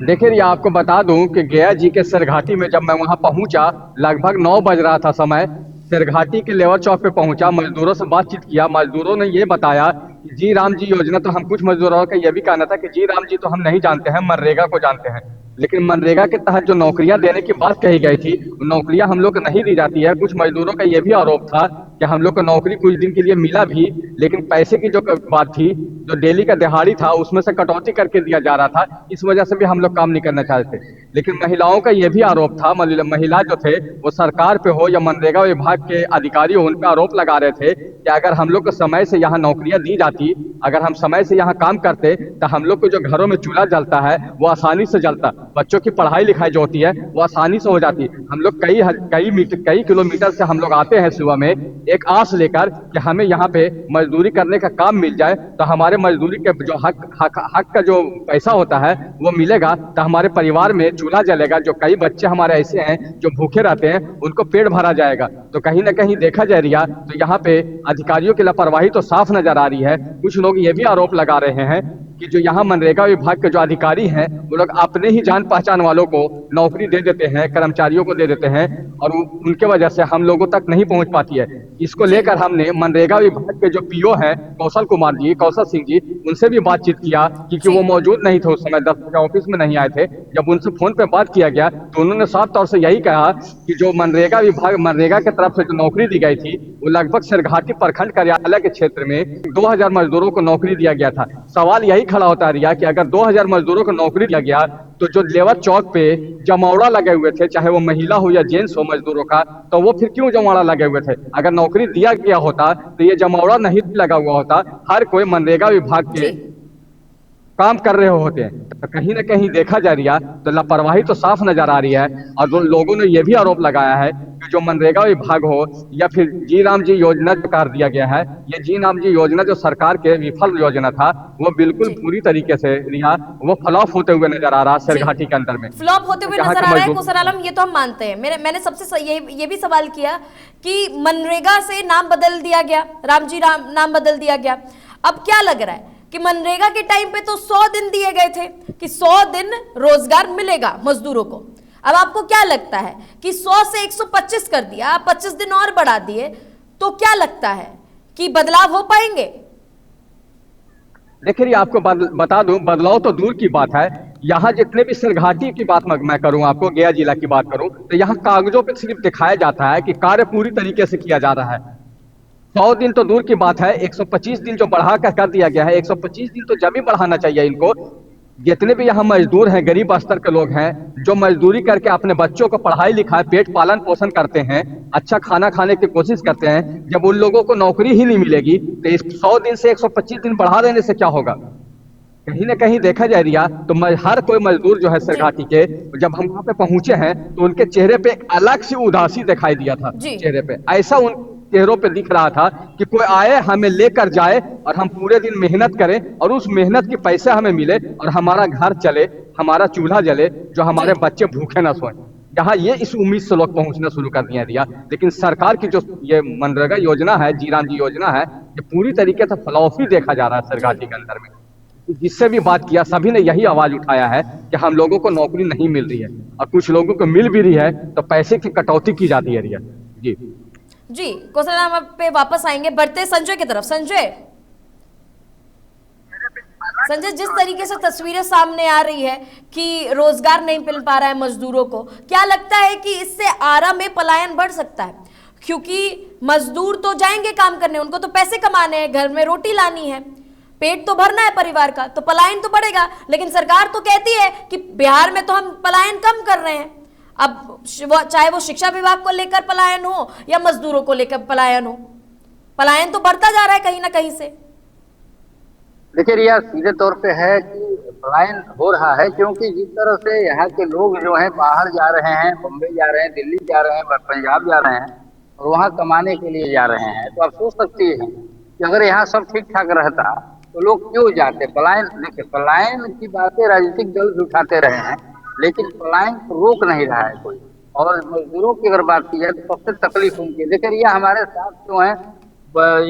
देखिए, ये आपको बता दूं कि गया जी के शेरघाटी में जब मैं वहां पहुंचा, लगभग 9 बज रहा था समय। शेरघाटी के लेबर चौक पे पहुंचा, मजदूरों से बातचीत किया। मजदूरों ने ये बताया कि जी राम जी योजना, तो हम कुछ मजदूरों का ये भी कहना था कि जी राम जी तो हम नहीं जानते हैं, मनरेगा को जानते हैं। लेकिन मनरेगा के तहत जो नौकरियां देने की बात कही गई थी, नौकरियां हम लोग को नहीं दी जाती है। कुछ मजदूरों का ये भी आरोप था कि हम लोग को नौकरी कुछ दिन के लिए मिला भी, लेकिन पैसे की जो बात थी, जो डेली का दिहाड़ी था, उसमें से कटौती करके दिया जा रहा था। इस वजह से भी हम लोग काम नहीं करना चाहते। लेकिन महिलाओं का ये भी आरोप था, महिला जो थे वो सरकार पे हो या मनरेगा विभाग के अधिकारी हो, उन पर आरोप लगा रहे थे कि अगर हम लोग को समय से यहाँ नौकरियां दी जाती, अगर हम समय से यहाँ काम करते, तो हम लोग को जो घरों में चूल्हा जलता है वो आसानी से जलता, बच्चों की पढ़ाई लिखाई जो होती है वो आसानी से हो जाती। हम लोग कई किलोमीटर से हम लोग आते हैं सुबह में, एक आस लेकर कि हमें यहाँ पे मजदूरी करने का काम मिल जाए, तो हमारे मजदूरी के जो हक का जो पैसा होता है वो मिलेगा, तो हमारे परिवार में चूल्हा जलेगा। जो कई बच्चे हमारे ऐसे हैं जो भूखे रहते हैं, उनको पेट भरा जाएगा। तो कहीं ना कहीं देखा जाए रिया, तो यहाँ पे अधिकारियों की लापरवाही तो साफ नजर आ रही है। कुछ लोग ये भी आरोप लगा रहे हैं कि जो यहाँ मनरेगा विभाग के जो अधिकारी हैं, वो लोग अपने ही जान पहचान वालों को नौकरी दे देते हैं, कर्मचारियों को दे देते हैं, और उनके वजह से हम लोगों तक नहीं पहुंच पाती है। इसको लेकर हमने मनरेगा विभाग के जो पीओ हैं कौशल सिंह जी, उनसे भी बातचीत किया, क्योंकि वो मौजूद नहीं थे उस समय, 10 बजे ऑफिस में नहीं आए थे। जब उनसे फोन पे बात किया गया तो उन्होंने साफ तौर से यही कहा कि जो मनरेगा की तरफ से जो नौकरी दी गई थी, वो लगभग शेरघाटी प्रखंड कार्यालय के क्षेत्र में 2000 मजदूरों को नौकरी दिया गया था। सवाल यही खड़ा होता है रिया कि अगर 2000 मजदूरों को नौकरी दिया गया, तो जो लेबर चौक पे जमावड़ा लगे हुए थे, चाहे वो महिला हो या जेंट्स हो मजदूरों का, तो वो फिर क्यों जमावड़ा लगे हुए थे? अगर नौकरी दिया गया होता तो ये जमावड़ा नहीं लगा हुआ होता। हर कोई मनरेगा विभाग के काम कर रहे होते हैं। तो कहीं ना कहीं देखा जा रहा तो लापरवाही तो साफ नजर आ रही है। और लोगों ने यह भी आरोप लगाया है कि जो मनरेगा विभाग हो या फिर जी राम जी योजना जो कर दिया गया है, ये जी राम जी योजना जो सरकार के विफल योजना था, वो बिल्कुल पूरी तरीके से रिया वो फ्लॉप होते हुए नजर आ रहा सरघाटी के अंदर में, फ्लॉप होते हुए नजर आ रहा है। कोसर आलम, ये तो हम मानते हैं। मैंने सबसे ये भी सवाल किया कि मनरेगा से नाम बदल दिया गया, रामजी नाम बदल दिया गया। अब क्या लग रहा है कि मनरेगा के टाइम पे तो 100 दिन दिए गए थे कि 100 दिन रोजगार मिलेगा मजदूरों को। अब आपको क्या लगता है कि 100 से 125 कर दिया, 25 दिन और बढ़ा दिए, तो क्या लगता है कि बदलाव हो पाएंगे? देखिए आपको बता दूं, बदलाव तो दूर की बात है। यहाँ जितने भी सरघाटी की बात मैं करूं, आपको गया जिला की बात करूं, तो यहाँ कागजों पे सिर्फ दिखाया जाता है कि कार्य पूरी तरीके से किया जा रहा है। 100 दिन तो दूर की बात है, 125 दिन जो बढ़ा कर दिया गया है, 125 दिन तो जब भी बढ़ाना चाहिए इनको। जितने भी यहाँ मजदूर हैं, गरीब स्तर के लोग हैं, जो मजदूरी करके अपने बच्चों को पढ़ाई लिखाई पेट पालन पोषण करते हैं, अच्छा खाना खाने की कोशिश करते हैं, जब उन लोगों को नौकरी ही नहीं मिलेगी तो इस 100 दिन से 125 दिन बढ़ा देने से क्या होगा? कहीं ना कहीं देखा जाए रिया तो हर कोई मजदूर जो है सरघाटी के, जब हम वहां पे पहुंचे हैं तो उनके चेहरे पे एक अलग सी उदासी दिखाई दिया था। चेहरे पे ऐसा उन चेहरों पे दिख रहा था कि कोई आए हमें लेकर जाए और हम पूरे दिन मेहनत करें और उस मेहनत के पैसे हमें मिले और हमारा घर चले, हमारा चूल्हा जले, जो हमारे बच्चे भूखे ना सोए। यहाँ ये इस उम्मीद से लोग पहुंचना शुरू कर दिया रिया। लेकिन सरकार की जो ये मनरेगा योजना है, जी राम जी योजना है, ये पूरी तरीके से फ्लॉप ही देखा जा रहा है सरघाटी के अंदर में। जिससे भी बात किया सभी ने यही आवाज उठाया है कि हम लोगों को नौकरी नहीं मिल रही है, और कुछ लोगों को मिल भी रही है तो पैसे की कटौती की जाती है रिया। जी कोसर पे वापस आएंगे, बढ़ते संजय की तरफ। संजय, जिस तरीके से तस्वीरें सामने आ रही है कि रोजगार नहीं मिल पा रहा है मजदूरों को, क्या लगता है कि इससे आरा में पलायन बढ़ सकता है? क्योंकि मजदूर तो जाएंगे काम करने, उनको तो पैसे कमाने हैं, घर में रोटी लानी है, पेट तो भरना है परिवार का, तो पलायन तो बढ़ेगा। लेकिन सरकार तो कहती है कि बिहार में तो हम पलायन कम कर रहे हैं। अब चाहे वो शिक्षा विभाग को लेकर पलायन हो या मजदूरों को लेकर पलायन हो, पलायन तो बढ़ता जा रहा है कहीं ना कहीं से। देखिए रिया, सीधे तौर पे है कि पलायन हो रहा है, क्योंकि जिस तरह से यहाँ के लोग जो हैं बाहर जा रहे हैं, बम्बई जा रहे हैं, दिल्ली जा रहे हैं, पंजाब जा रहे हैं और वहाँ कमाने के लिए जा रहे हैं, तो आप सोच सकती हैं कि अगर यहाँ सब ठीक ठाक रहता तो लोग क्यों जाते पलायन। देखिए पलायन की बातें राजनीतिक दल भी उठाते रहे हैं, लेकिन पलायन को रोक नहीं रहा है कोई। और मजदूरों की अगर बात की जाए तो सबसे तकलीफ उनकी है। देखिए रिया, हमारे साथ जो है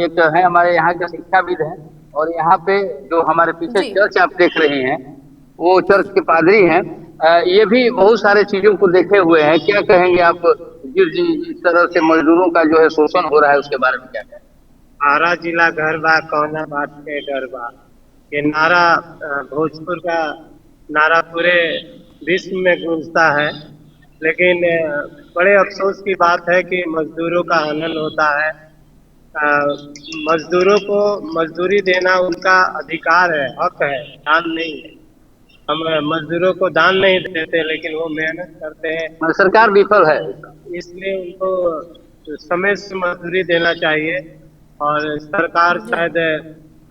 एक है हमारे यहाँ के शिक्षाविद हैं, और यहाँ पे जो हमारे पीछे चर्च आप देख रहे हैं वो चर्च के पादरी हैं। ये भी बहुत सारे चीजों को देखे हुए हैं। क्या कहेंगे आप जिस तरह से मजदूरों का जो है शोषण हो रहा है उसके बारे में क्या कहें? आरा जिला घर बा कौना बात के डर बा, ये नारा भोजपुर का नारा पूरे विश्व में गूंजता है। लेकिन बड़े अफसोस की बात है कि मजदूरों का हनन होता है। मजदूरों को मजदूरी देना उनका अधिकार है, हक है, दान नहीं है। हम मजदूरों को दान नहीं देते, लेकिन वो मेहनत करते हैं। सरकार विफल है, इसलिए उनको समय से मजदूरी देना चाहिए, और सरकार शायद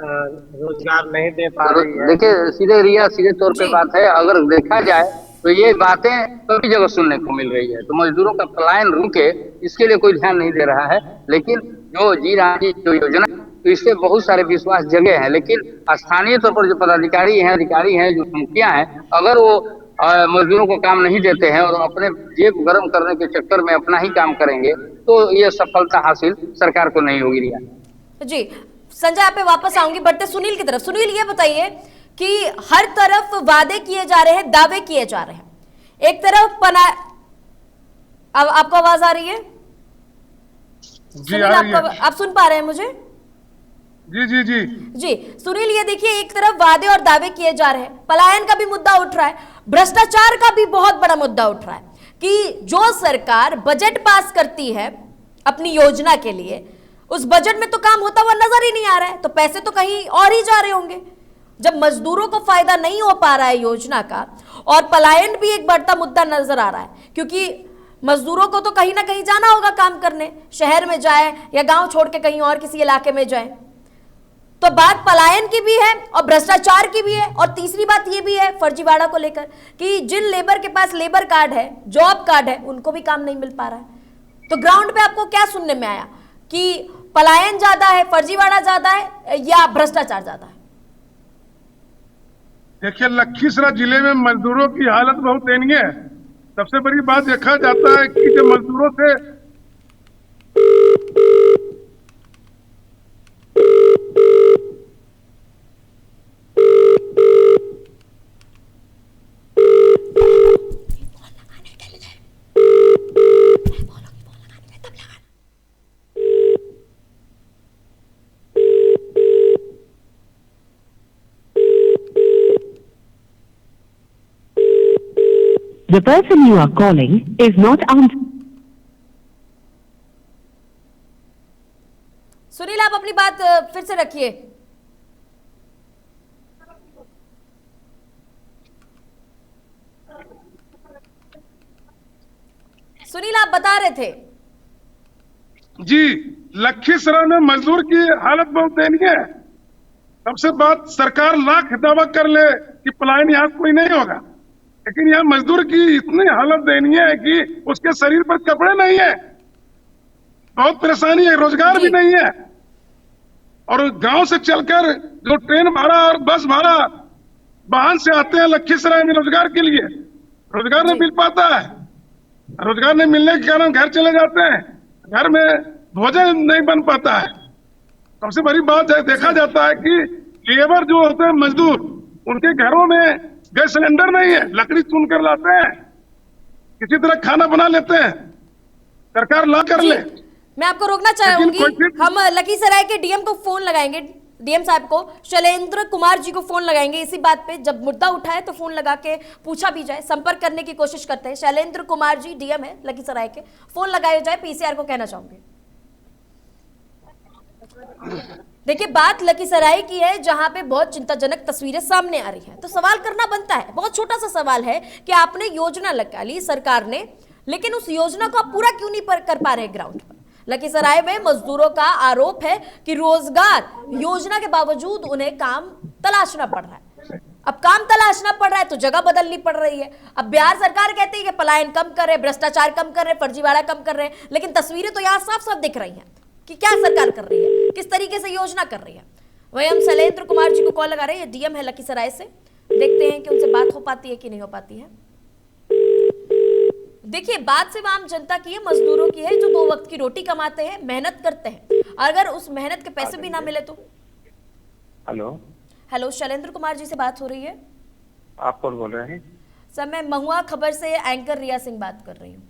रोजगार नहीं दे पा रही है। देखिए सीधे तौर पे बात है, अगर देखा जाए तो ये बातें सभी जगह सुनने को मिल रही है। तो मजदूरों का पलायन रुके, इसके लिए कोई ध्यान नहीं दे रहा है। लेकिन जो जी राम जी जो योजना, तो इससे बहुत सारे विश्वास जगे हैं। लेकिन स्थानीय तौर पर जो पदाधिकारी हैं, जो मुखिया हैं, अगर वो मजदूरों को काम नहीं देते हैं और अपने जेब गर्म करने के चक्कर में अपना ही काम करेंगे, तो ये सफलता हासिल सरकार को नहीं होगी। रिया जी, संजय आप पे वापस आऊंगी, बढ़ते सुनील की तरफ। सुनील, ये बताइए कि हर तरफ वादे किए जा रहे हैं, दावे किए जा रहे हैं। एक तरफ अब आपको आवाज आ रही है? सुनील, आप सुन पा रहे हैं मुझे? जी सुनील, ये देखिए, एक तरफ वादे और दावे किए जा रहे हैं, पलायन का भी मुद्दा उठ रहा है, भ्रष्टाचार का भी बहुत बड़ा मुद्दा उठ रहा है कि जो सरकार बजट पास करती है अपनी योजना के लिए, उस बजट में तो काम होता हुआ नजर ही नहीं आ रहा है, तो पैसे तो कहीं और ही जा रहे होंगे। जब मजदूरों को फायदा नहीं हो पा रहा है योजना का, और पलायन भी एक बढ़ता मुद्दा नजर आ रहा है, क्योंकि मजदूरों को तो कहीं ना कहीं जाना होगा काम करने, शहर में जाए या गांव छोड़ के कहीं और किसी इलाके में जाए, तो बात पलायन की भी है और भ्रष्टाचार की भी है, और तीसरी बात ये भी है फर्जीवाड़ा को लेकर कि जिन लेबर के पास लेबर कार्ड है, जॉब कार्ड है, उनको भी काम नहीं मिल पा रहा है। तो ग्राउंड पे आपको क्या सुनने में आया कि पलायन ज्यादा है, फर्जीवाड़ा ज्यादा है या भ्रष्टाचार ज्यादा है? देखिए, लखीसराय जिले में मजदूरों की हालत बहुत दयनीय है। सबसे बड़ी बात देखा जाता है कि जो मजदूरों से The person you are calling is not answering. Sunil, आप अपनी बात फिर से रखिए। सुनील, आप बता रहे थे। जी, लखीसराय में मजदूर की हालत बहुत दयनीय है। सबसे बात, सरकार लाख दावा कर ले कि पलायन यहाँ कोई नहीं होगा, लेकिन यहाँ मजदूर की इतनी हालत दयनीय है कि उसके शरीर पर कपड़े नहीं है, बहुत परेशानी है, रोजगार भी नहीं है। और गांव से चलकर जो ट्रेन भाड़ा और बस भाड़ा वाहन से आते हैं लखीसराय में रोजगार के लिए, रोजगार नहीं मिल पाता है। रोजगार नहीं मिलने के कारण घर चले जाते हैं, घर में भोजन नहीं बन पाता है। सबसे बड़ी बात है, देखा जाता है कि लेबर जो होते हैं मजदूर, उनके घरों में गैस सिलेंडर नहीं है, लकड़ी चुन कर लाते हैं, किसी तरह खाना बना लेते हैं। सरकार ला कर ले। मैं आपको रोकना चाहूंगी, हम लखीसराय के डीएम को फोन लगाएंगे, डीएम साहब को, शैलेंद्र कुमार जी को फोन लगाएंगे इसी बात पे। जब मुद्दा उठा है तो फोन लगा के पूछा भी जाए, संपर्क करने की कोशिश करते हैं। शैलेंद्र कुमार जी डीएम है लखीसराय के, फोन लगाया जाए। पीसीआर को कहना चाहूंगी, देखिए बात लखीसराय की है जहां पे बहुत चिंताजनक तस्वीरें सामने आ रही हैं। तो सवाल करना बनता है, बहुत छोटा सा सवाल है कि आपने योजना लगा ली सरकार ने, लेकिन उस योजना को आप पूरा क्यों नहीं कर पा रहे ग्राउंड पर? लखीसराय में मजदूरों का आरोप है कि रोजगार योजना के बावजूद उन्हें काम तलाशना पड़ रहा है। अब काम तलाशना पड़ रहा है तो जगह बदलनी पड़ रही है। अब बिहार सरकार कहती है कि पलायन कम कर रहे, भ्रष्टाचार कम कर रहे, फर्जीवाड़ा कम कर रहे हैं, लेकिन तस्वीरें तो यहाँ साफ साफ दिख रही हैं कि क्या सरकार कर रही है, किस तरीके से योजना कर रही है। वही हम शैलेंद्र कुमार जी को कॉल लगा रहे हैं, डीएम है लखीसराय से, देखते हैं कि उनसे बात हो पाती है कि नहीं हो पाती है। देखिए बात सिर्फ आम जनता की है, मजदूरों की है जो 2 वक्त की रोटी कमाते हैं, मेहनत करते हैं, अगर उस मेहनत के पैसे भी ना मिले तो। हेलो, शैलेंद्र कुमार जी से बात हो रही है? आप कौन बोल रहे हैं? सर मैं महुआ खबर से एंकर रिया सिंह बात कर रही हूँ।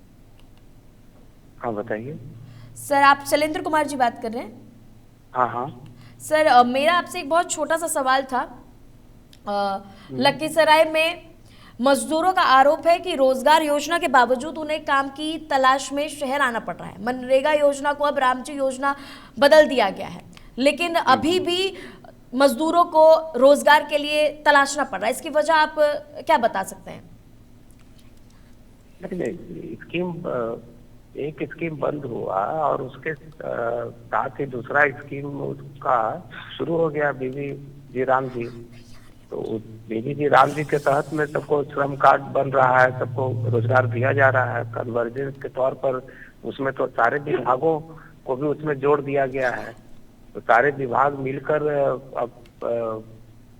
हाँ बताइए। सर आप शैलेंद्र कुमार जी बात कर रहे हैं? हाँ हाँ सर मेरा आपसे एक बहुत छोटा सा सवाल था। लखीसराय में मजदूरों का आरोप है कि रोजगार योजना के बावजूद उन्हें काम की तलाश में शहर आना पड़ रहा है। मनरेगा योजना को अब रामजी योजना बदल दिया गया है, लेकिन अभी भी मजदूरों को रोजगार के लिए तलाशना पड़ रहा है। इसकी वजह आप क्या बता सकते हैं? एक स्कीम बंद हुआ और उसके साथ ही दूसरा स्कीम उसका शुरू हो गया, बीबी जी राम जी। तो बीबी जी राम जी के तहत में सबको श्रम कार्ड बन रहा है, सबको रोजगार दिया जा रहा है कन्वर्जेंस के तौर पर। उसमें तो सारे विभागों को भी उसमें जोड़ दिया गया है, तो सारे विभाग मिलकर अब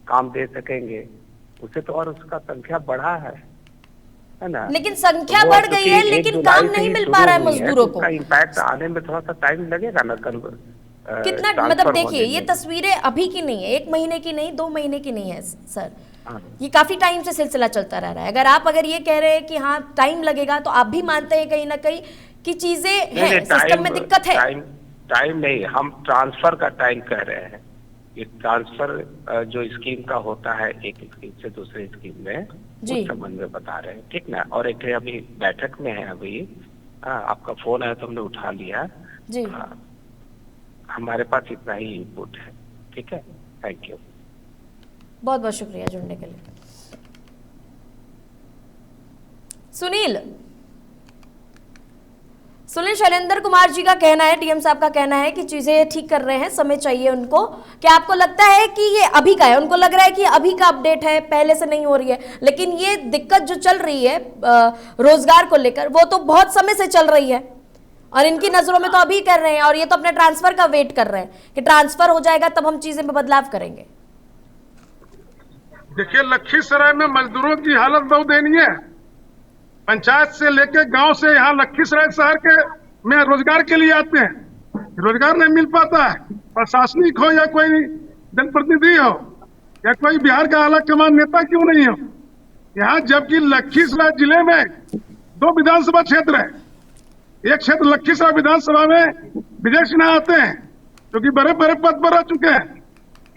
काम दे सकेंगे। उससे तो और उसका संख्या बढ़ा है ना? लेकिन संख्या बढ़ गई है, लेकिन काम नहीं मिल पा रहा है मजदूरों को। इम्पैक्ट आने में थोड़ा सा टाइम लगेगा ना। कितना मतलब देखिए ये तस्वीरें अभी की नहीं है, 1 महीने की नहीं, 2 महीने की नहीं है सर, ये काफी टाइम से सिलसिला चलता रह रहा है। अगर ये कह रहे हैं कि हाँ टाइम लगेगा, तो आप भी मानते हैं कहीं ना कहीं कि चीजें हैं, सिस्टम में दिक्कत है। टाइम नहीं, हम ट्रांसफर का टाइम कह रहे हैं। ये ट्रांसफर जो स्कीम का होता है एक स्कीम से दूसरे स्कीम में, उस संबंध में बता रहे हैं, ठीक ना। और एक अभी बैठक में है, अभी आपका फोन आया तो हमने उठा लिया जी। हमारे पास इतना ही इनपुट है, ठीक है। थैंक यू, बहुत बहुत शुक्रिया जुड़ने के लिए। सुनील शैलेंद्र कुमार जी का कहना है, टीएम साहब का कहना है कि चीजें ठीक कर रहे हैं, समय चाहिए उनको। क्या आपको लगता है कि ये अभी का है? उनको लग रहा है कि अभी का अपडेट है, पहले से नहीं हो रही है, लेकिन ये दिक्कत जो चल रही है रोजगार को लेकर वो तो बहुत समय से चल रही है और इनकी नजरों में तो अभी कर रहे हैं और ये तो अपने ट्रांसफर का वेट कर रहे हैं कि ट्रांसफर हो जाएगा तब हम चीजें में बदलाव करेंगे। देखिए, लखीसराय में मजदूरों की हालत बहुत दयनीय है। पंचायत से लेके गांव से यहाँ लखीसराय शहर के में रोजगार के लिए आते हैं, रोजगार नहीं मिल पाता है। प्रशासनिक हो या कोई जनप्रतिनिधि हो या कोई बिहार का आला कमान नेता क्यों नहीं हो, यहाँ जबकि लखीसराय जिले में 2 विधानसभा क्षेत्र है। एक क्षेत्र लखीसराय विधानसभा में विजय सिन्हा आते हैं जो कि बड़े बड़े पद पर रह चुके हैं,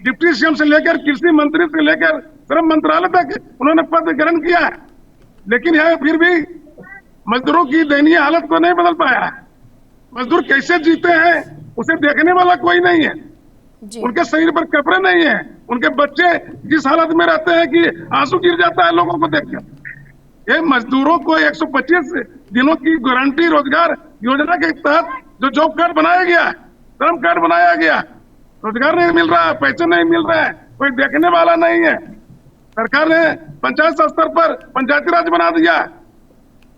डिप्टी सीएम से लेकर कृषि मंत्री से लेकर श्रम मंत्रालय तक उन्होंने पद ग्रहण किया है, लेकिन यह फिर भी मजदूरों की दयनीय हालत को नहीं बदल पाया है। मजदूर कैसे जीते हैं उसे देखने वाला कोई नहीं है, उनके शरीर पर कपड़े नहीं है, उनके बच्चे जिस हालत में रहते हैं कि आंसू गिर जाता है लोगों को देखकर। ये मजदूरों को 125 दिनों की गारंटी रोजगार योजना के तहत जो जॉब कार्ड बनाया गया, श्रम कार्ड बनाया गया, रोजगार नहीं मिल रहा है, पैसे नहीं मिल रहे हैं, कोई देखने वाला नहीं है। सरकार ने पंचायत स्तर पर पंचायती राज बना दिया,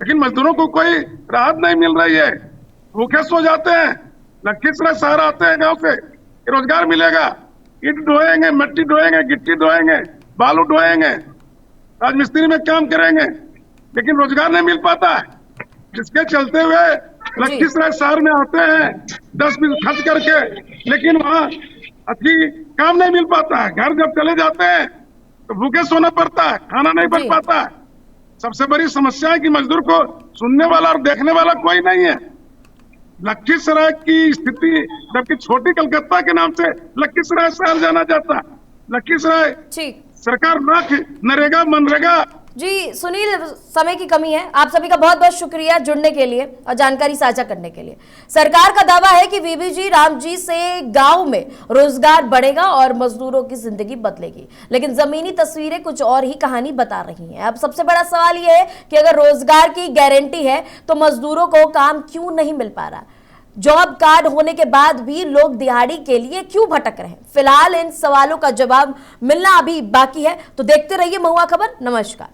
लेकिन मजदूरों को कोई राहत नहीं मिल रही है, भूखे सो जाते हैं। लखीसराय शहर आते हैं गांव से, रोजगार मिलेगा, ईंट ढोएंगे, मिट्टी ढोएंगे, गिट्टी ढोएंगे, बालू ढोएंगे, राजमिस्त्री में काम करेंगे, लेकिन रोजगार नहीं मिल पाता है। जिसके चलते हुए लखीसराय शहर में आते हैं 10-20 खर्च करके, लेकिन वहाँ अच्छी काम नहीं मिल पाता है। घर जब चले जाते हैं तो भूखे सोना पड़ता है, खाना नहीं बन पाता है। सबसे बड़ी समस्या है कि मजदूर को सुनने वाला और देखने वाला कोई नहीं है। लखीसराय की स्थिति, जबकि छोटी कलकत्ता के नाम से लखीसराय शहर जाना जाता है, लखीसराय सरकार नरेगा मनरेगा। जी सुनील, समय की कमी है, आप सभी का बहुत बहुत शुक्रिया जुड़ने के लिए और जानकारी साझा करने के लिए। सरकार का दावा है कि वीबीजी राम जी से गांव में रोजगार बढ़ेगा और मजदूरों की जिंदगी बदलेगी, लेकिन जमीनी तस्वीरें कुछ और ही कहानी बता रही हैं। अब सबसे बड़ा सवाल यह है कि अगर रोजगार की गारंटी है तो मजदूरों को काम क्यों नहीं मिल पा रहा? जॉब कार्ड होने के बाद भी लोग दिहाड़ी के लिए क्यों भटक रहे हैं? फिलहाल इन सवालों का जवाब मिलना अभी बाकी है, तो देखते रहिए महुआ खबर। नमस्कार।